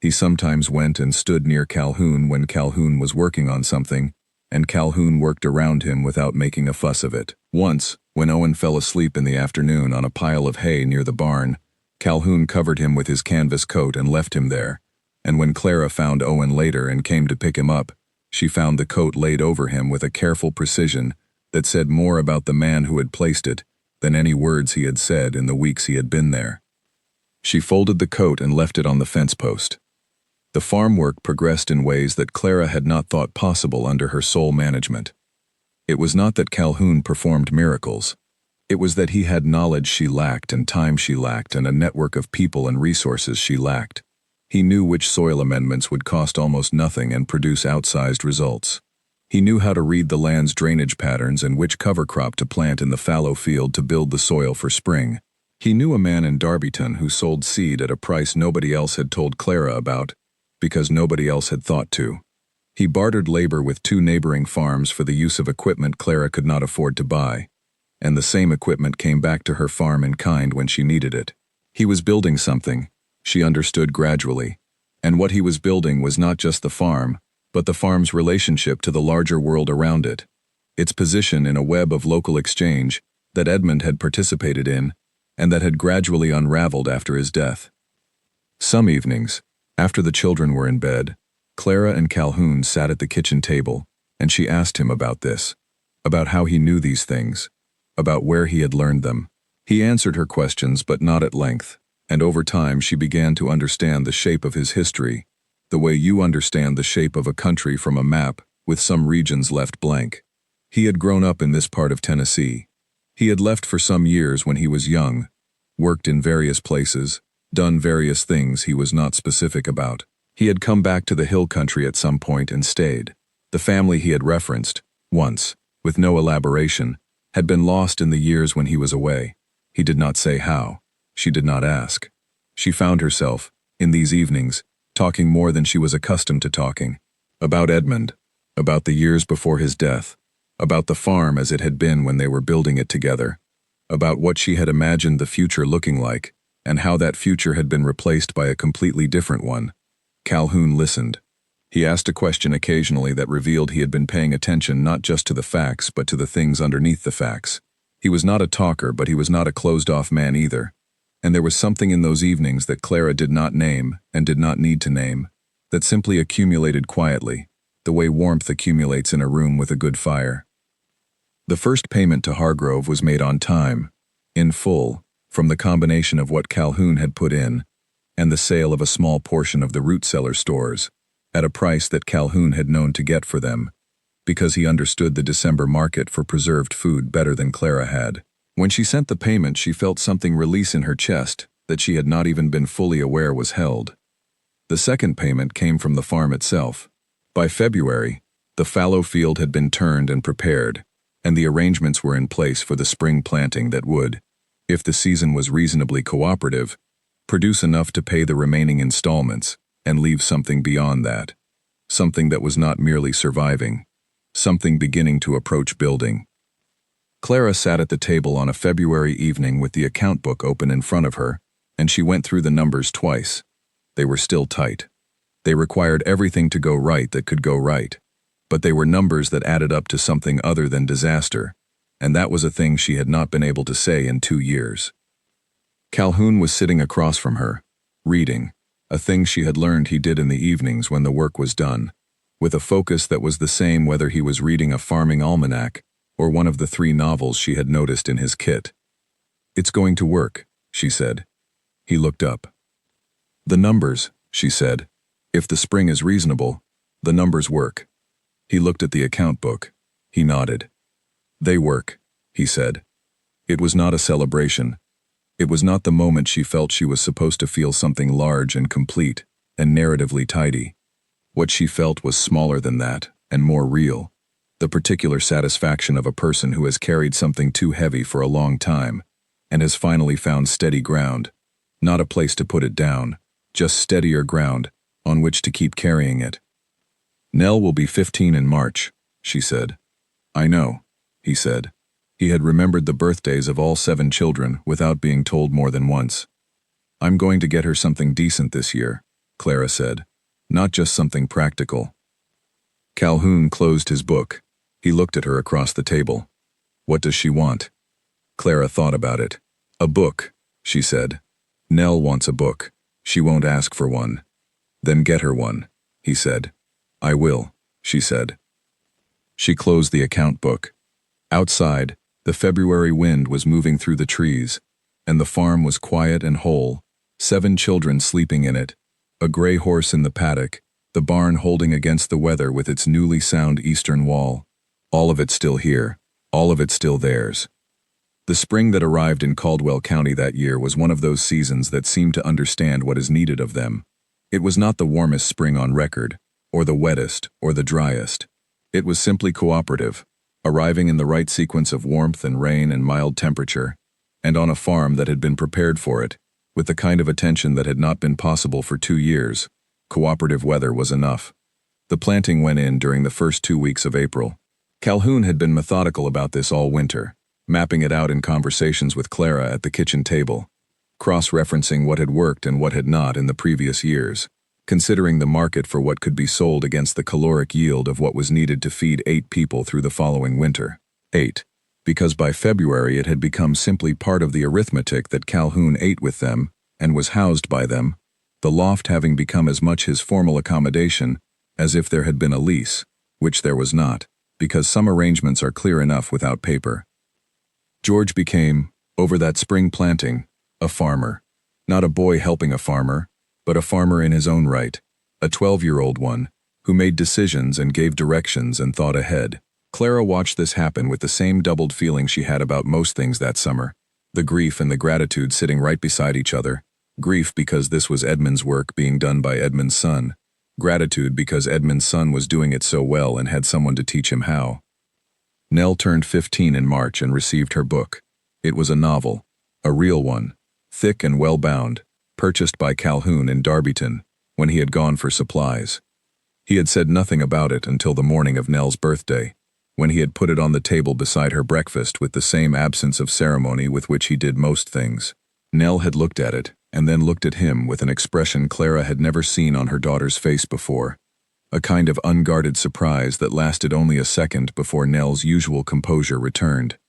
He sometimes went and stood near Calhoun when Calhoun was working on something, and Calhoun worked around him without making a fuss of it. Once, when Owen fell asleep in the afternoon on a pile of hay near the barn, Calhoun covered him with his canvas coat and left him there, and when Clara found Owen later and came to pick him up, she found the coat laid over him with a careful precision that said more about the man who had placed it than any words he had said in the weeks he had been there. She folded the coat and left it on the fence post. The farm work progressed in ways that Clara had not thought possible under her sole management. It was not that Calhoun performed miracles. It was that he had knowledge she lacked and time she lacked and a network of people and resources she lacked. He knew which soil amendments would cost almost nothing and produce outsized results. He knew how to read the land's drainage patterns and which cover crop to plant in the fallow field to build the soil for spring. He knew a man in Darbyton who sold seed at a price nobody else had told Clara about, because nobody else had thought to. He bartered labor with 2 neighboring farms for the use of equipment Clara could not afford to buy, and the same equipment came back to her farm in kind when she needed it. He was building something, she understood gradually, and what he was building was not just the farm, but the farm's relationship to the larger world around it, its position in a web of local exchange that Edmund had participated in and that had gradually unraveled after his death. Some evenings, after the children were in bed, Clara and Calhoun sat at the kitchen table, and she asked him about this, about how he knew these things, about where he had learned them. He answered her questions, but not at length, and over time she began to understand the shape of his history, the way you understand the shape of a country from a map, with some regions left blank. He had grown up in this part of Tennessee. He had left for some years when he was young, worked in various places, done various things he was not specific about. He had come back to the hill country at some point and stayed. The family he had referenced, once, with no elaboration, had been lost in the years when he was away. He did not say how. She did not ask. She found herself, in these evenings, talking more than she was accustomed to talking, about Edmund, about the years before his death, about the farm as it had been when they were building it together, about what she had imagined the future looking like, and how that future had been replaced by a completely different one. Calhoun listened. He asked a question occasionally that revealed he had been paying attention not just to the facts but to the things underneath the facts. He was not a talker, but he was not a closed-off man either. And there was something in those evenings that Clara did not name, and did not need to name, that simply accumulated quietly, the way warmth accumulates in a room with a good fire. The first payment to Hargrove was made on time, in full, from the combination of what Calhoun had put in, and the sale of a small portion of the root cellar stores, at a price that Calhoun had known to get for them, because he understood the December market for preserved food better than Clara had. When she sent the payment, she felt something release in her chest that she had not even been fully aware was held. The second payment came from the farm itself. By February, the fallow field had been turned and prepared, and the arrangements were in place for the spring planting that would, if the season was reasonably cooperative, produce enough to pay the remaining installments and leave something beyond that, something that was not merely surviving, something beginning to approach building. Clara sat at the table on a February evening with the account book open in front of her, and she went through the numbers twice. They were still tight. They required everything to go right that could go right, but they were numbers that added up to something other than disaster, and that was a thing she had not been able to say in 2 years. Calhoun was sitting across from her, reading, a thing she had learned he did in the evenings when the work was done, with a focus that was the same whether he was reading a farming almanac or one of the 3 novels she had noticed in his kit. "It's going to work," she said. He looked up. "The numbers," she said. "If the spring is reasonable, the numbers work." He looked at the account book. He nodded. "They work," he said. It was not a celebration. It was not the moment she felt she was supposed to feel something large and complete and narratively tidy. What she felt was smaller than that and more real. the particular satisfaction of a person who has carried something too heavy for a long time and has finally found steady ground, not a place to put it down, just steadier ground on which to keep carrying it. "Nell will be 15 in March," she said. "I know," he said. He had remembered the birthdays of all 7 children without being told more than once. "I'm going to get her something decent this year," Clara said. "Not just something practical." Calhoun closed his book. He looked at her across the table. "What does she want?" Clara thought about it. "A book," she said. "Nell wants a book. She won't ask for one." "Then get her one," he said. "I will," she said. She closed the account book. Outside, the February wind was moving through the trees, and the farm was quiet and whole, 7 children sleeping in it, a gray horse in the paddock, the barn holding against the weather with its newly sound eastern wall. All of it still here, all of it still theirs. The spring that arrived in Caldwell County that year was one of those seasons that seemed to understand what is needed of them. It was not the warmest spring on record, or the wettest, or the driest. It was simply cooperative, arriving in the right sequence of warmth and rain and mild temperature, and on a farm that had been prepared for it, with the kind of attention that had not been possible for 2 years. Cooperative weather was enough. The planting went in during the first 2 weeks of April. Calhoun had been methodical about this all winter, mapping it out in conversations with Clara at the kitchen table, cross-referencing what had worked and what had not in the previous years, considering the market for what could be sold against the caloric yield of what was needed to feed 8 people through the following winter. 8. Because by February it had become simply part of the arithmetic that Calhoun ate with them and was housed by them, the loft having become as much his formal accommodation as if there had been a lease, which there was not, because some arrangements are clear enough without paper. George became, over that spring planting, a farmer. Not a boy helping a farmer, but a farmer in his own right, a 12-year-old one, who made decisions and gave directions and thought ahead. Clara watched this happen with the same doubled feeling she had about most things that summer, the grief and the gratitude sitting right beside each other. Grief because this was Edmund's work being done by Edmund's son. Gratitude because Edmund's son was doing it so well and had someone to teach him how. Nell turned 15 in March and received her book. It was a novel, a real one, thick and well-bound, purchased by Calhoun in Darbyton when he had gone for supplies. He had said nothing about it until the morning of Nell's birthday, when he had put it on the table beside her breakfast with the same absence of ceremony with which he did most things. Nell had looked at it, and then looked at him with an expression Clara had never seen on her daughter's face before, a kind of unguarded surprise that lasted only a second before Nell's usual composure returned.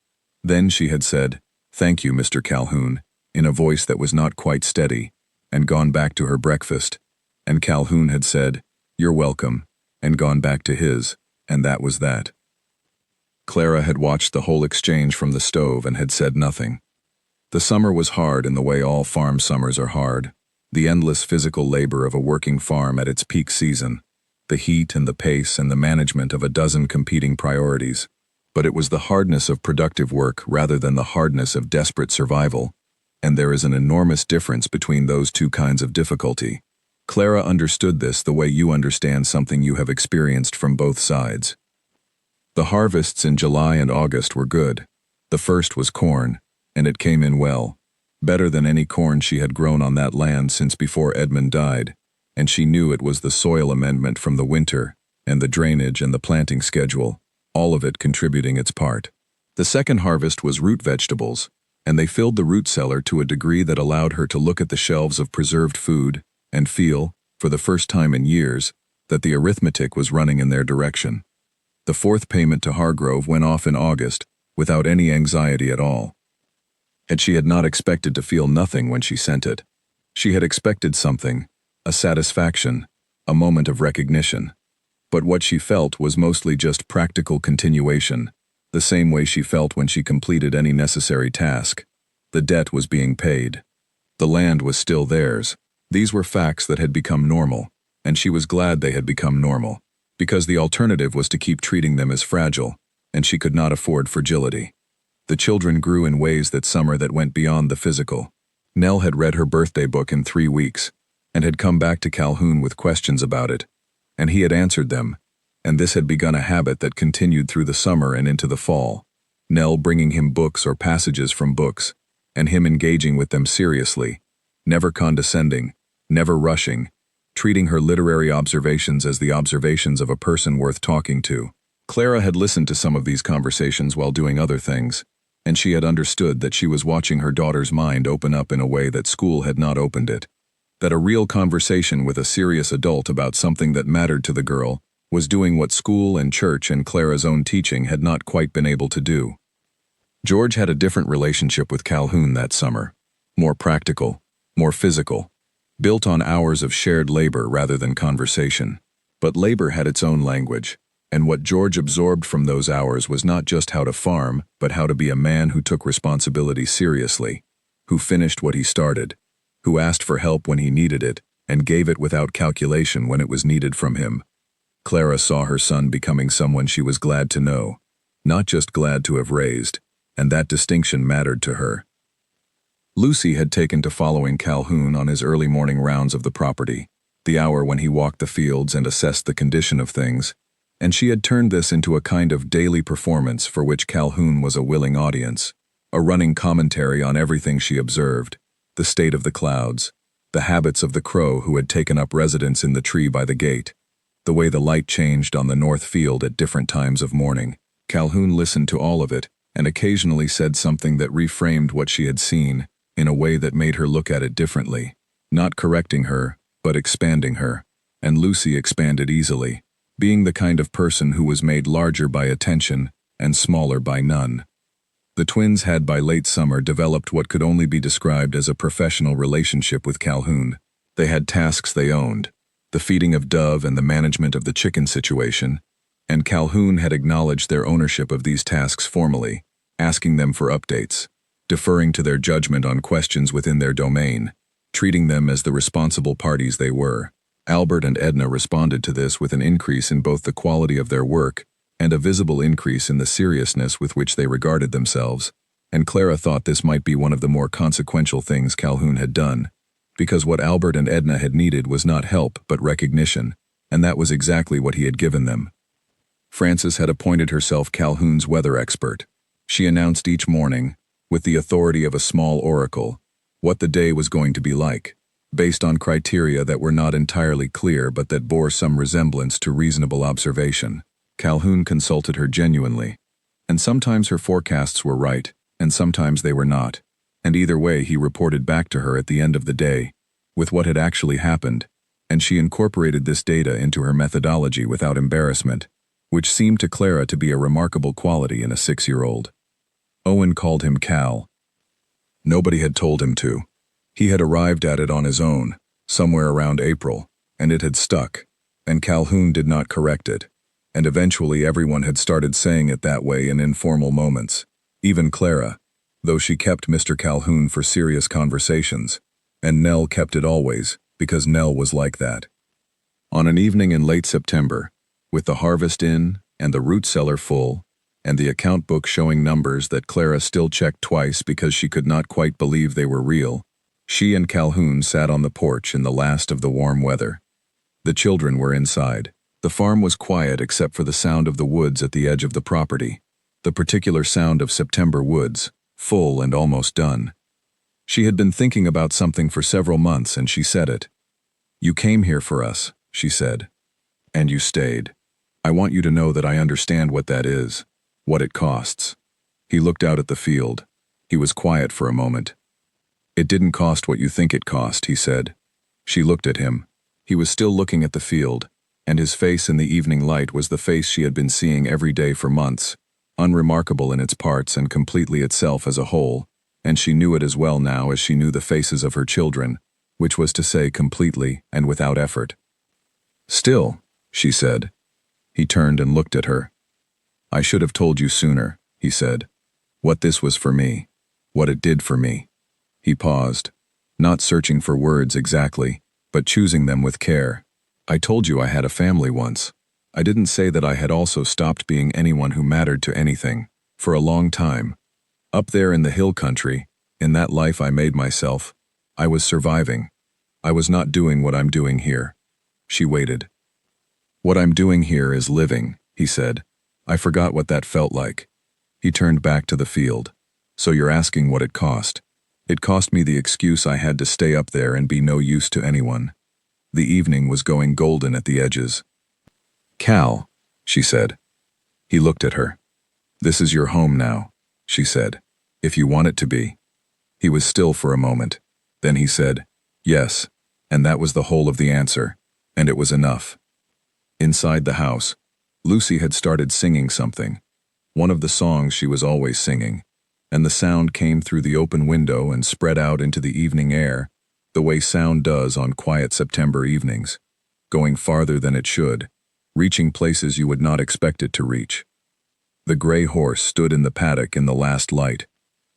Then she had said, "Thank you, Mr. Calhoun," in a voice that was not quite steady, and gone back to her breakfast, and Calhoun had said, "You're welcome," and gone back to his, and that was that. Clara had watched the whole exchange from the stove and had said nothing. The summer was hard in the way all farm summers are hard, the endless physical labor of a working farm at its peak season, the heat and the pace and the management of a dozen competing priorities. But it was the hardness of productive work rather than the hardness of desperate survival, and there is an enormous difference between those two kinds of difficulty. Clara understood this the way you understand something you have experienced from both sides. The harvests in July and August were good. The first was corn, and it came in well, better than any corn she had grown on that land since before Edmund died, and she knew it was the soil amendment from the winter, and the drainage and the planting schedule, all of it contributing its part. The second harvest was root vegetables, and they filled the root cellar to a degree that allowed her to look at the shelves of preserved food and feel, for the first time in years, that the arithmetic was running in their direction. The fourth payment to Hargrove went off in August, without any anxiety at all. And she had not expected to feel nothing when she sent it. She had expected something, a satisfaction, a moment of recognition. But what she felt was mostly just practical continuation, the same way she felt when she completed any necessary task. The debt was being paid. The land was still theirs. These were facts that had become normal, and she was glad they had become normal, because the alternative was to keep treating them as fragile, and she could not afford fragility. The children grew in ways that summer that went beyond the physical. Nell had read her birthday book in 3 weeks, and had come back to Calhoun with questions about it, and he had answered them, and this had begun a habit that continued through the summer and into the fall. Nell bringing him books or passages from books, and him engaging with them seriously, never condescending, never rushing, treating her literary observations as the observations of a person worth talking to. Clara had listened to some of these conversations while doing other things, and she had understood that she was watching her daughter's mind open up in a way that school had not opened it. That a real conversation with a serious adult about something that mattered to the girl was doing what school and church and Clara's own teaching had not quite been able to do. George had a different relationship with Calhoun that summer. More practical, more physical, built on hours of shared labor rather than conversation. But labor had its own language, and what George absorbed from those hours was not just how to farm, but how to be a man who took responsibility seriously, who finished what he started, who asked for help when he needed it, and gave it without calculation when it was needed from him. Clara saw her son becoming someone she was glad to know, not just glad to have raised, and that distinction mattered to her. Lucy had taken to following Calhoun on his early morning rounds of the property, the hour when he walked the fields and assessed the condition of things, and she had turned this into a kind of daily performance for which Calhoun was a willing audience, a running commentary on everything she observed, the state of the clouds, the habits of the crow who had taken up residence in the tree by the gate, the way the light changed on the north field at different times of morning. Calhoun listened to all of it and occasionally said something that reframed what she had seen in a way that made her look at it differently, not correcting her, but expanding her, and Lucy expanded easily, being the kind of person who was made larger by attention and smaller by none. The twins had by late summer developed what could only be described as a professional relationship with Calhoun. They had tasks they owned, the feeding of Dove and the management of the chicken situation, and Calhoun had acknowledged their ownership of these tasks formally, asking them for updates, deferring to their judgment on questions within their domain, treating them as the responsible parties they were. Albert and Edna responded to this with an increase in both the quality of their work and a visible increase in the seriousness with which they regarded themselves, and Clara thought this might be one of the more consequential things Calhoun had done, because what Albert and Edna had needed was not help but recognition, and that was exactly what he had given them. Frances had appointed herself Calhoun's weather expert. She announced each morning, with the authority of a small oracle, what the day was going to be like, based on criteria that were not entirely clear but that bore some resemblance to reasonable observation. Calhoun consulted her genuinely, and sometimes her forecasts were right, and sometimes they were not, and either way he reported back to her at the end of the day, with what had actually happened, and she incorporated this data into her methodology without embarrassment, which seemed to Clara to be a remarkable quality in a 6-year-old. Owen called him Cal. Nobody had told him to. He had arrived at it on his own, somewhere around April, and it had stuck, and Calhoun did not correct it, and eventually everyone had started saying it that way in informal moments, even Clara, though she kept Mr. Calhoun for serious conversations, and Nell kept it always, because Nell was like that. On an evening in late September, with the harvest in and the root cellar full, and the account book showing numbers that Clara still checked twice because she could not quite believe they were real, she and Calhoun sat on the porch in the last of the warm weather. The children were inside. The farm was quiet except for the sound of the woods at the edge of the property, the particular sound of September woods, full and almost done. She had been thinking about something for several months and she said it. "You came here for us," she said. "And you stayed. I want you to know that I understand what that is, what it costs." He looked out at the field. He was quiet for a moment. "It didn't cost what you think it cost," he said. She looked at him. He was still looking at the field, and his face in the evening light was the face she had been seeing every day for months, unremarkable in its parts and completely itself as a whole, and she knew it as well now as she knew the faces of her children, which was to say completely and without effort. "Still," she said. He turned and looked at her. "I should have told you sooner," he said, "what this was for me, what it did for me." He paused, not searching for words exactly, but choosing them with care. "I told you I had a family once. I didn't say that I had also stopped being anyone who mattered to anything, for a long time. Up there in the hill country, in that life I made myself, I was surviving. I was not doing what I'm doing here." She waited. "What I'm doing here is living," he said. "I forgot what that felt like." He turned back to the field. "So you're asking what it cost. It cost me the excuse I had to stay up there and be no use to anyone." The evening was going golden at the edges. "Cal," she said. He looked at her. "This is your home now," she said, "if you want it to be." He was still for a moment. Then he said, "Yes," and that was the whole of the answer, and it was enough. Inside the house, Lucy had started singing something, one of the songs she was always singing, and the sound came through the open window and spread out into the evening air, the way sound does on quiet September evenings, going farther than it should, reaching places you would not expect it to reach. The gray horse stood in the paddock in the last light.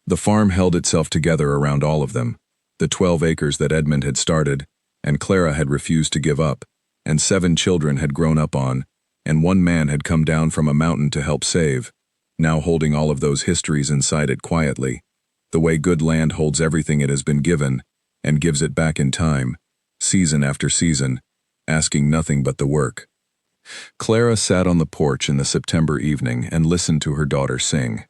The farm held itself together around all of them, the 12 acres that Edmund had started, and Clara had refused to give up, and 7 children had grown up on, and 1 man had come down from a mountain to help save, now holding all of those histories inside it quietly, the way good land holds everything it has been given, and gives it back in time, season after season, asking nothing but the work. Clara sat on the porch in the September evening and listened to her daughter sing.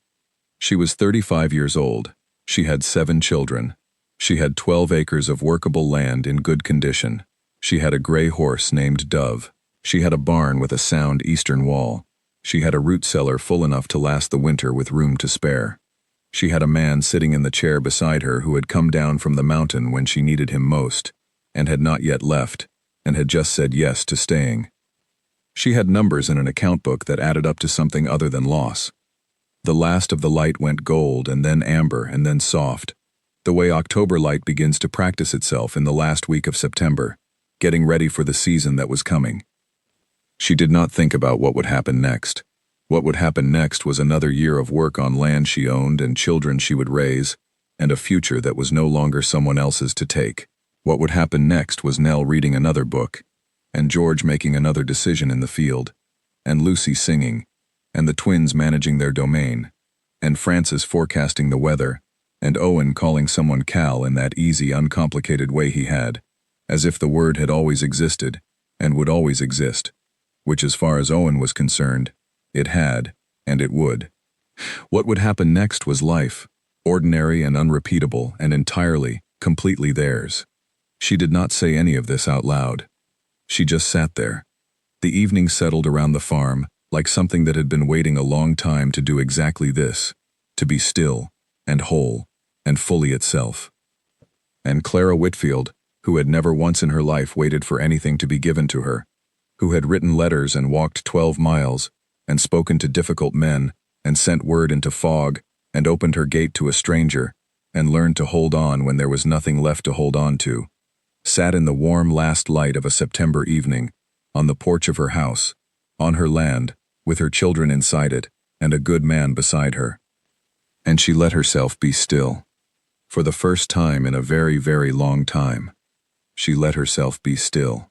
She was 35 years old. She had 7 children. She had 12 acres of workable land in good condition. She had a gray horse named Dove. She had a barn with a sound eastern wall. She had a root cellar full enough to last the winter with room to spare. She had a man sitting in the chair beside her who had come down from the mountain when she needed him most, and had not yet left, and had just said yes to staying. She had numbers in an account book that added up to something other than loss. The last of the light went gold and then amber and then soft, the way October light begins to practice itself in the last week of September, getting ready for the season that was coming. She did not think about what would happen next. What would happen next was another year of work on land she owned and children she would raise, and a future that was no longer someone else's to take. What would happen next was Nell reading another book, and George making another decision in the field, and Lucy singing, and the twins managing their domain, and Francis forecasting the weather, and Owen calling someone Cal in that easy, uncomplicated way he had, as if the word had always existed, and would always exist, which as far as Owen was concerned, it had, and it would. What would happen next was life, ordinary and unrepeatable and entirely, completely theirs. She did not say any of this out loud. She just sat there. The evening settled around the farm, like something that had been waiting a long time to do exactly this, to be still, and whole, and fully itself. And Clara Whitfield, who had never once in her life waited for anything to be given to her, who had written letters and walked 12 miles, and spoken to difficult men, and sent word into fog, and opened her gate to a stranger, and learned to hold on when there was nothing left to hold on to, sat in the warm last light of a September evening, on the porch of her house, on her land, with her children inside it, and a good man beside her. And she let herself be still. For the first time in a very, very long time, she let herself be still.